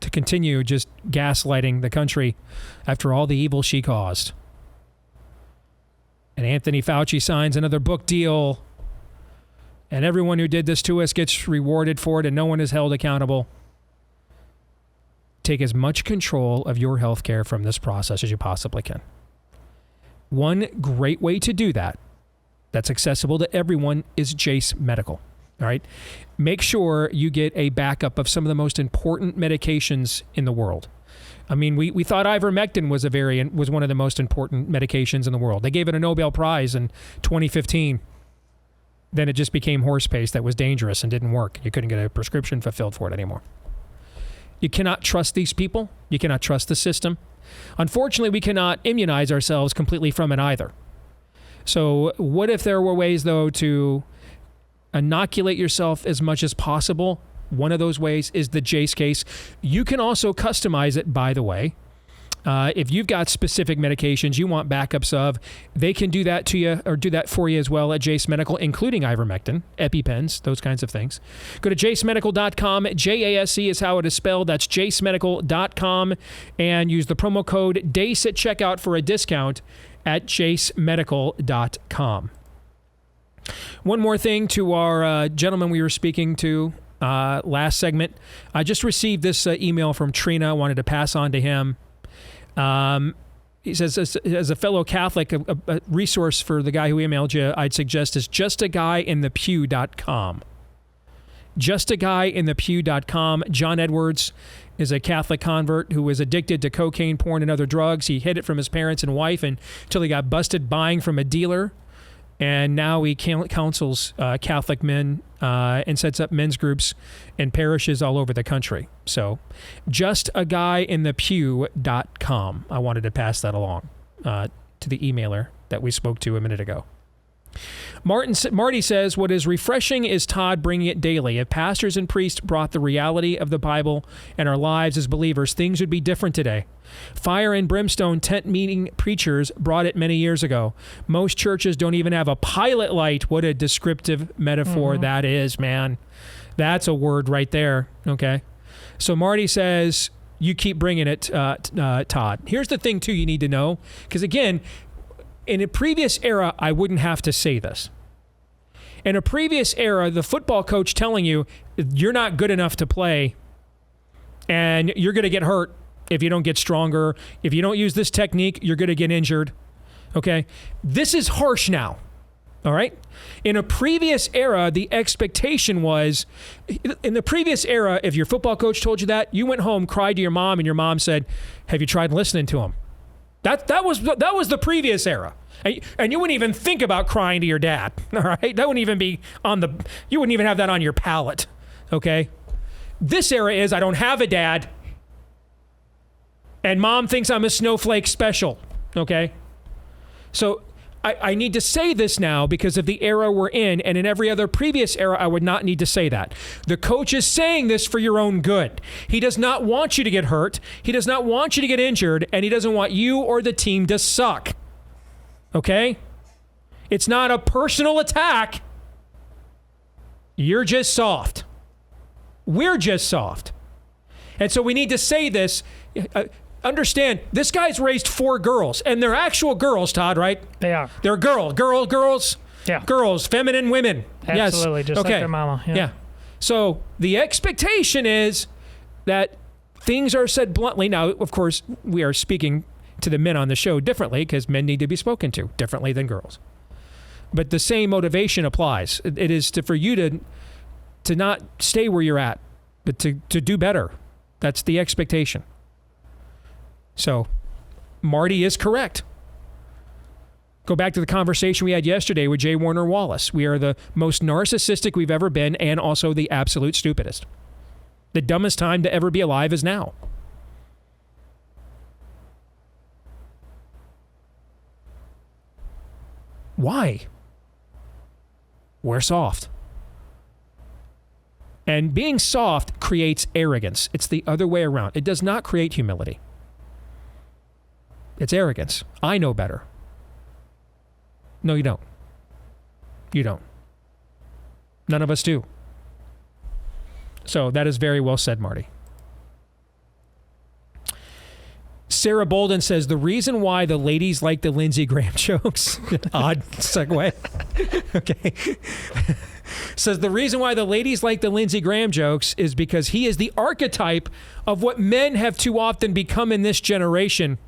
to continue just gaslighting the country after all the evil she caused. And Anthony Fauci signs another book deal, and everyone who did this to us gets rewarded for it, and no one is held accountable. Take as much control of your health care from this process as you possibly can. One great way to do that, that's accessible to everyone, is Jace Medical. All right? Make sure you get a backup of some of the most important medications in the world. I mean, we thought ivermectin was one of the most important medications in the world. They gave it a Nobel Prize in 2015. Then it just became horse paste that was dangerous and didn't work. You couldn't get a prescription fulfilled for it anymore. You cannot trust these people. You cannot trust the system. Unfortunately, we cannot immunize ourselves completely from it either. So what if there were ways, though, to inoculate yourself as much as possible? One of those ways is the Jace case. You can also customize it, by the way. If you've got specific medications you want backups of, they can do that to you or do that for you as well at Jace Medical, including ivermectin, EpiPens, those kinds of things. Go to jacemedical.com. JASE is how it is spelled. That's jacemedical.com, and use the promo code DACE at checkout for a discount at jacemedical.com. One more thing to our gentleman we were speaking to last segment. I just received this email from Trina. I wanted to pass on to him. He says, as a fellow Catholic, a resource for the guy who emailed you, I'd suggest is justaguyinthepew.com. JustAGuyInThePew.com. John Edwards is a Catholic convert who was addicted to cocaine, porn, and other drugs. He hid it from his parents and wife until he got busted buying from a dealer. And now he counsels Catholic men and sets up men's groups in parishes all over the country. So, JustAGuyInThePew.com. I wanted to pass that along to the emailer that we spoke to a minute ago. Marty says, what is refreshing is Todd bringing it daily. If pastors and priests brought the reality of the Bible and our lives as believers, things would be different today. Fire and brimstone tent meeting preachers brought it many years ago. Most churches don't even have a pilot light. What a descriptive metaphor that is, man. That's a word right there. Okay. So Marty says, you keep bringing it, Todd. Here's the thing, too, you need to know. Because, again, in a previous era, I wouldn't have to say this. In a previous era, the football coach telling you you're not good enough to play and you're going to get hurt if you don't get stronger. If you don't use this technique, you're going to get injured. Okay? This is harsh now. All right? In a previous era, the expectation was, in the previous era, if your football coach told you that, you went home, cried to your mom, and your mom said, have you tried listening to him? That was the previous era. And you wouldn't even think about crying to your dad, all right? That wouldn't even be you wouldn't even have that on your palate, okay? This era is, I don't have a dad, and mom thinks I'm a snowflake special, okay? So I need to say this now because of the era we're in, and in every other previous era, I would not need to say that. The coach is saying this for your own good. He does not want you to get hurt. He does not want you to get injured, and he doesn't want you or the team to suck. Okay? It's not a personal attack. You're just soft. We're just soft. And so we need to say this. Understand, this guy's raised 4 girls, and they're actual girls, Todd, right? They are. They're girls. Yeah. Girls, feminine women. Absolutely, yes. just okay. like their mama. Yeah. So the expectation is that things are said bluntly. Now, of course, we are speaking to the men on the show differently because men need to be spoken to differently than girls. But the same motivation applies. It is for you to not stay where you're at, but to do better. That's the expectation. So, Marty is correct. Go back to the conversation we had yesterday with J. Warner Wallace. We are the most narcissistic we've ever been and also the absolute stupidest. The dumbest time to ever be alive is now. Why? We're soft. And being soft creates arrogance. It's the other way around. It does not create humility. It's arrogance. I know better. No, you don't. You don't. None of us do. So that is very well said, Marty. Sarah Bolden says, the reason why the ladies like the Lindsey Graham jokes, odd segue. Okay. Says the reason why the ladies like the Lindsey Graham jokes is because he is the archetype of what men have too often become in this generation.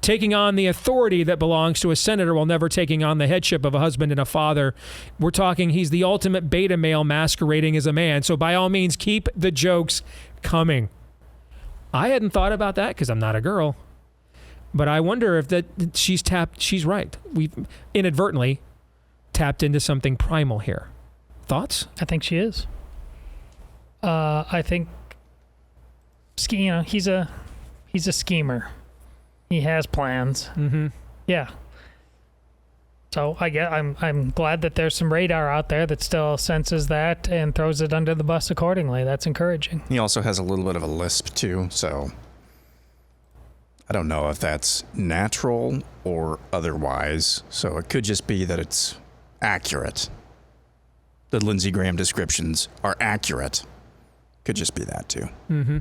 Taking on the authority that belongs to a senator while never taking on the headship of a husband and a father. We're talking he's the ultimate beta male masquerading as a man. So by all means, keep the jokes coming. I hadn't thought about that because I'm not a girl. But I wonder if she's right. We've inadvertently tapped into something primal here. Thoughts? I think she is. I think he's a schemer. He has plans. Mm-hmm. Yeah. So I'm glad that there's some radar out there that still senses that and throws it under the bus accordingly. That's encouraging. He also has a little bit of a lisp too, so I don't know if that's natural or otherwise. So it could just be that it's accurate. The Lindsey Graham descriptions are accurate. Could just be that too. Mm-hmm.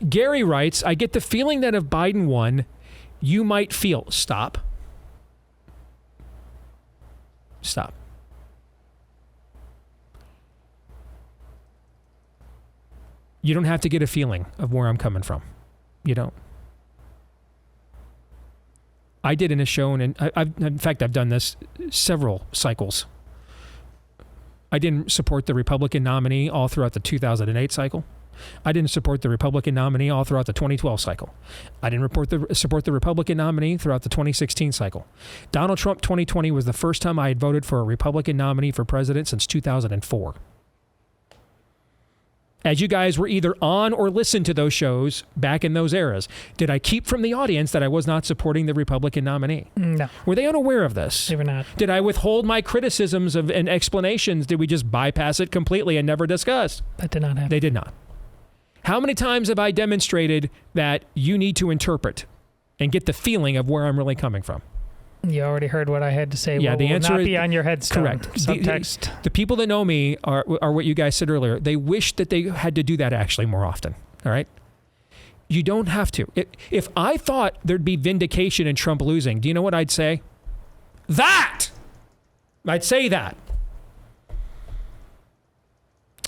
Gary writes, I get the feeling that if Biden won, you might feel... Stop. You don't have to get a feeling of where I'm coming from. You don't. I did in a show, and in fact, I've done this several cycles. I didn't support the Republican nominee all throughout the 2008 cycle. I didn't support the Republican nominee all throughout the 2012 cycle. I didn't support the Republican nominee throughout the 2016 cycle. Donald Trump 2020 was the first time I had voted for a Republican nominee for president since 2004. As you guys were either on or listened to those shows back in those eras, did I keep from the audience that I was not supporting the Republican nominee? No. Were they unaware of this? They were not. Did I withhold my criticisms and explanations? Did we just bypass it completely and never discuss? That did not happen. They did not. How many times have I demonstrated that you need to interpret and get the feeling of where I'm really coming from? You already heard what I had to say. Yeah, the answer will not is be on your headstone. Correct. Subtext. The people that know me are what you guys said earlier. They wish that they had to do that actually more often. All right? You don't have to. If I thought there'd be vindication in Trump losing, do you know what I'd say? That! I'd say that.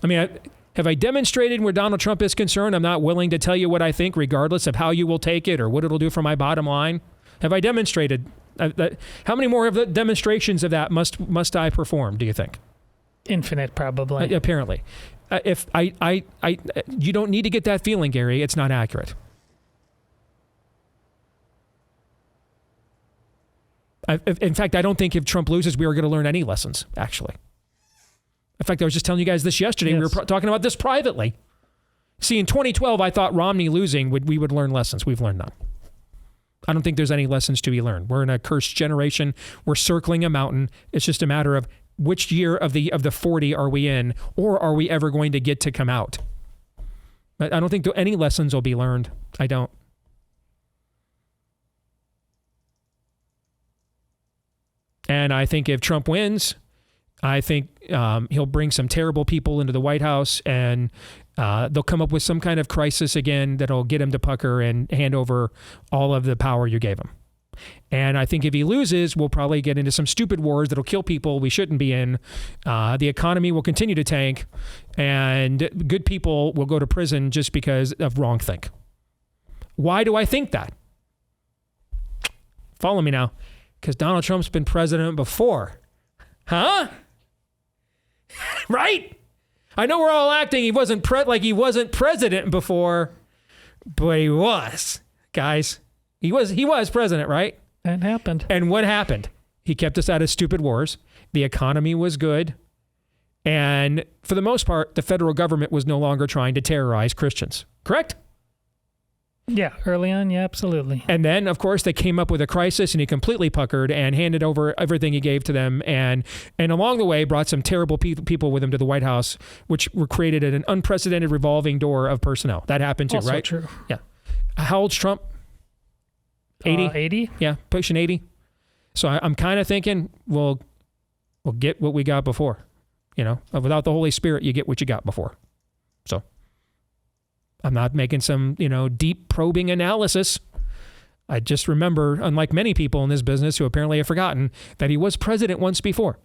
I mean, have I demonstrated where Donald Trump is concerned? I'm not willing to tell you what I think, regardless of how you will take it or what it'll do for my bottom line. Have I demonstrated? How many more of the demonstrations of that must I perform, do you think? Infinite, probably. Apparently. If you don't need to get that feeling, Gary. It's not accurate. In fact, I don't think if Trump loses, we are going to learn any lessons, actually. In fact, I was just telling you guys this yesterday. Yes. We were talking about this privately. See, in 2012, I thought Romney losing, we would learn lessons. We've learned none. I don't think there's any lessons to be learned. We're in a cursed generation. We're circling a mountain. It's just a matter of which year of the 40 are we in, or are we ever going to get to come out? I don't think any lessons will be learned. I don't. And I think if Trump wins, I think he'll bring some terrible people into the White House, and they'll come up with some kind of crisis again that'll get him to pucker and hand over all of the power you gave him. And I think if he loses, we'll probably get into some stupid wars that'll kill people we shouldn't be in. The economy will continue to tank, and good people will go to prison just because of wrongthink. Why do I think that? Follow me now. Because Donald Trump's been president before. Huh? Right? I know we're all acting he wasn't president before, but he was. Guys, he was president, right? That happened. And what happened? He kept us out of stupid wars. The economy was good. And for the most part, the federal government was no longer trying to terrorize Christians. Correct? Yeah, early on, yeah, absolutely. And then, of course, they came up with a crisis, and he completely puckered and handed over everything he gave to them, and along the way brought some terrible people with him to the White House, which created an unprecedented revolving door of personnel. That happened too, also right? True. Yeah. How old's Trump? 80? 80? Yeah, pushing 80. So I'm kind of thinking we'll get what we got before. You know, without the Holy Spirit, you get what you got before. So I'm not making some, deep probing analysis. I just remember, unlike many people in this business who apparently have forgotten, that he was president once before.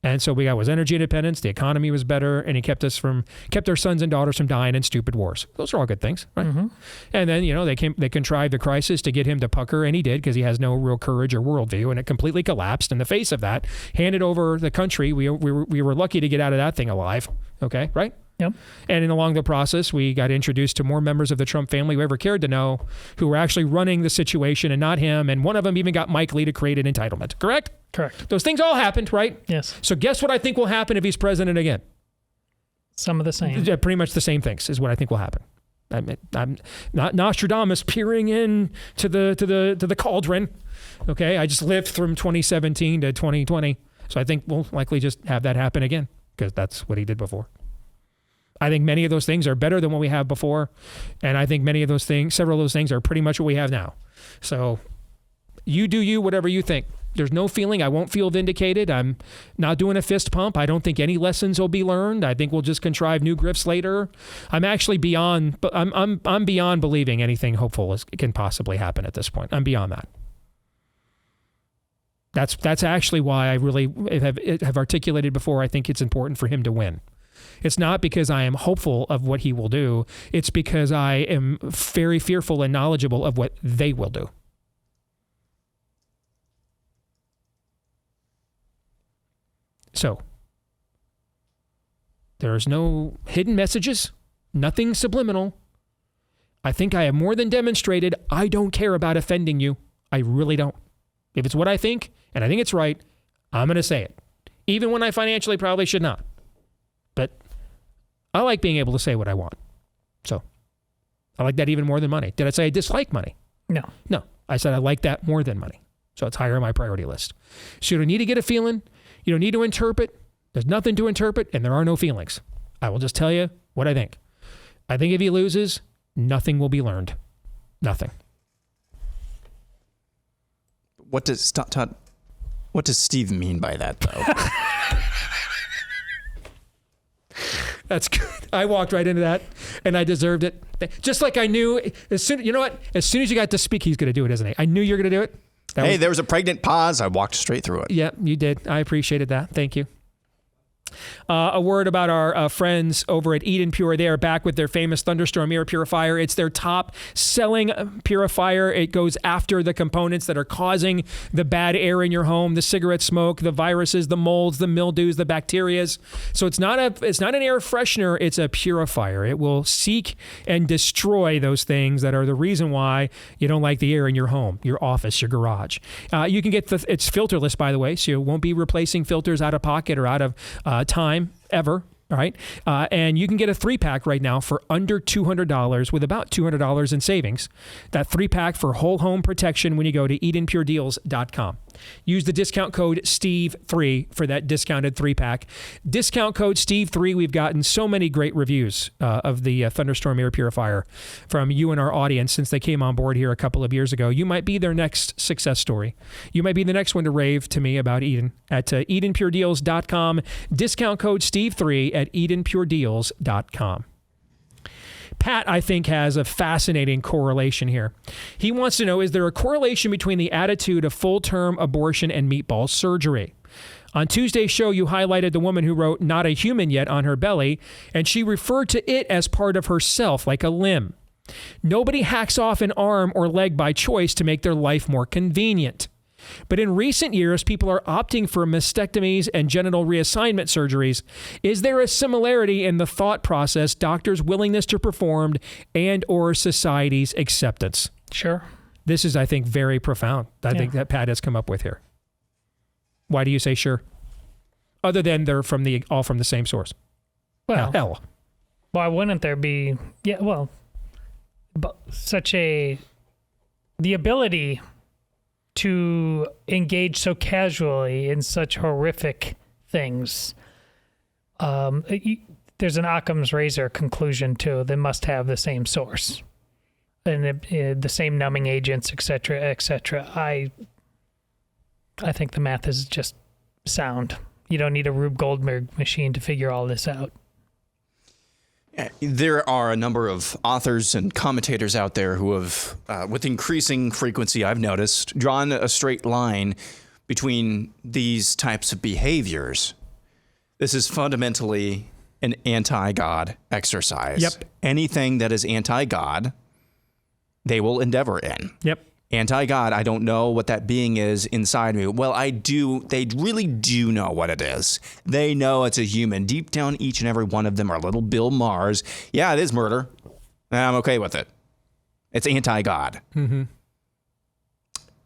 And so we got his energy independence, the economy was better, and he kept our sons and daughters from dying in stupid wars. Those are all good things, right? Mm-hmm. And then, they contrived the crisis to get him to pucker, and he did, because he has no real courage or worldview, and it completely collapsed in the face of that. Handed over the country. We were lucky to get out of that thing alive. Okay, right? Yep. And along the process, we got introduced to more members of the Trump family we ever cared to know, who were actually running the situation and not him. And one of them even got Mike Lee to create an entitlement. Correct? Correct. Those things all happened, right? Yes. So guess what I think will happen if he's president again? Some of the same. Yeah, pretty much the same things is what I think will happen. I'm not Nostradamus peering in to the cauldron. Okay, I just lived from 2017 to 2020, so I think we'll likely just have that happen again, because that's what he did before. I think many of those things are better than what we have before. And I think several of those things are pretty much what we have now. So you do you, whatever you think. There's no feeling. I won't feel vindicated. I'm not doing a fist pump. I don't think any lessons will be learned. I think we'll just contrive new grifts later. I'm actually beyond, but I'm beyond believing anything hopeful can possibly happen at this point. I'm beyond that. That's actually why I really have articulated before. I think it's important for him to win. It's not because I am hopeful of what he will do. It's because I am very fearful and knowledgeable of what they will do. So, There's no hidden messages, nothing subliminal. I think I have more than demonstrated I don't care about offending you. I really don't. If it's what I think, and I think it's right, I'm going to say it. Even when I financially probably should not. But I like being able to say what I want. So I like that even more than money. Did I say I dislike money? No. No. I said I like that more than money. So it's higher on my priority list. So you don't need to get a feeling. You don't need to interpret. There's nothing to interpret, and there are no feelings. I will just tell you what I think. I think if he loses, nothing will be learned. Nothing. What does Steve mean by that, though? That's good. I walked right into that, and I deserved it. Just like I knew, as soon as you got to speak, he's going to do it, isn't he? I knew you were going to do it. There was a pregnant pause. I walked straight through it. Yeah, you did. I appreciated that. Thank you. A word about our friends over at Eden Pure. They are back with their famous Thunderstorm air purifier. It's their top selling purifier. It goes after the components that are causing the bad air in your home, the cigarette smoke, the viruses, the molds, the mildews, the bacterias. So it's not an air freshener. It's a purifier. It will seek and destroy those things that are the reason why you don't like the air in your home, your office, your garage. You can get it's filterless, by the way, so you won't be replacing filters out of pocket or out of time ever. All right. And you can get a 3-pack right now for under $200 with about $200 in savings. That 3-pack for whole home protection when you go to EdenPureDeals.com. Use the discount code STEVE3 for that discounted 3-pack. Discount code STEVE3. We've gotten so many great reviews of the Thunderstorm air purifier from you and our audience since they came on board here a couple of years ago. You might be their next success story. You might be the next one to rave to me about Eden at EdenPureDeals.com. Discount code STEVE3 at EdenPureDeals.com. Pat, I think, has a fascinating correlation here. He wants to know, is there a correlation between the attitude of full-term abortion and meatball surgery? On Tuesday's show, you highlighted the woman who wrote "not a human yet" on her belly, and she referred to it as part of herself, like a limb. Nobody hacks off an arm or leg by choice to make their life more convenient. But in recent years, people are opting for mastectomies and genital reassignment surgeries. Is there a similarity in the thought process, doctors' willingness to perform, and or society's acceptance? Sure. This is, I think, very profound. I think that Pat has come up with here. Why do you say sure? Other than they're all from the same source. Well, hell. Why wouldn't there be? Yeah, well, but the ability to engage so casually in such horrific things. There's an Occam's razor conclusion too. They must have the same source and the same numbing agents, etc., etc. I think the math is just sound. You don't need a Rube Goldberg machine to figure all this out. There are a number of authors and commentators out there who have, with increasing frequency, I've noticed, drawn a straight line between these types of behaviors. This is fundamentally an anti-God exercise. Yep. Anything that is anti-God, they will endeavor in. Yep. Anti-God, I don't know what that being is inside me. Well, I do. They really do know what it is. They know it's a human. Deep down, each and every one of them are little Bill Maher's. Yeah, it is murder. I'm okay with it. It's anti-God. Mm-hmm.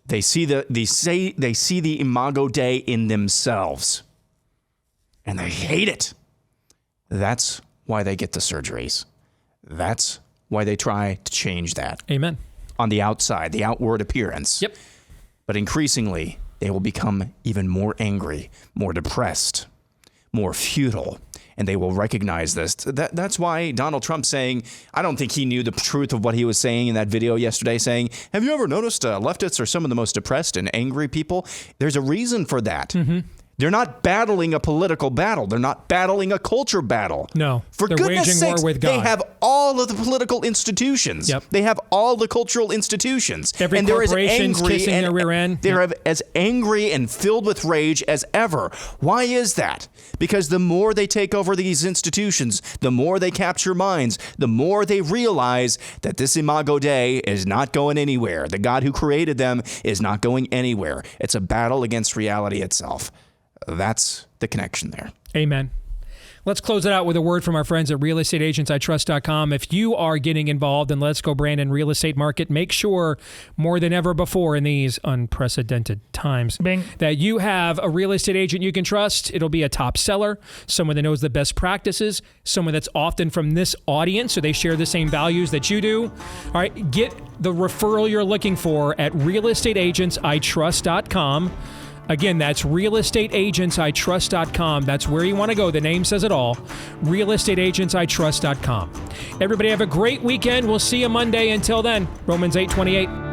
They see the Imago Dei in themselves, and they hate it. That's why they get the surgeries. That's why they try to change that. Amen. On the outside, the outward appearance. Yep. But increasingly, they will become even more angry, more depressed, more futile, and they will recognize this. That's why Donald Trump saying, I don't think he knew the truth of what he was saying in that video yesterday, saying, have you ever noticed leftists are some of the most depressed and angry people? There's a reason for that. Mm-hmm. They're not battling a political battle. They're not battling a culture battle. No. For they're goodness waging sakes, war with God. they have all of the political institutions. Yep. They have all the cultural institutions. Every corporation's kissing their rear end. They're as angry and filled with rage as ever. Why is that? Because the more they take over these institutions, the more they capture minds, the more they realize that this Imago Dei is not going anywhere. The God who created them is not going anywhere. It's a battle against reality itself. That's the connection there. Amen. Let's close it out with a word from our friends at realestateagentsitrust.com. If you are getting involved in Let's Go Brandon real estate market, make sure more than ever before in these unprecedented times that you have a real estate agent you can trust. It'll be a top seller, someone that knows the best practices, someone that's often from this audience, so they share the same values that you do. All right, get the referral you're looking for at realestateagentsitrust.com. Again, that's realestateagentsitrust.com. That's where you want to go. The name says it all. realestateagentsitrust.com. Everybody have a great weekend. We'll see you Monday. Until then, Romans 8:28.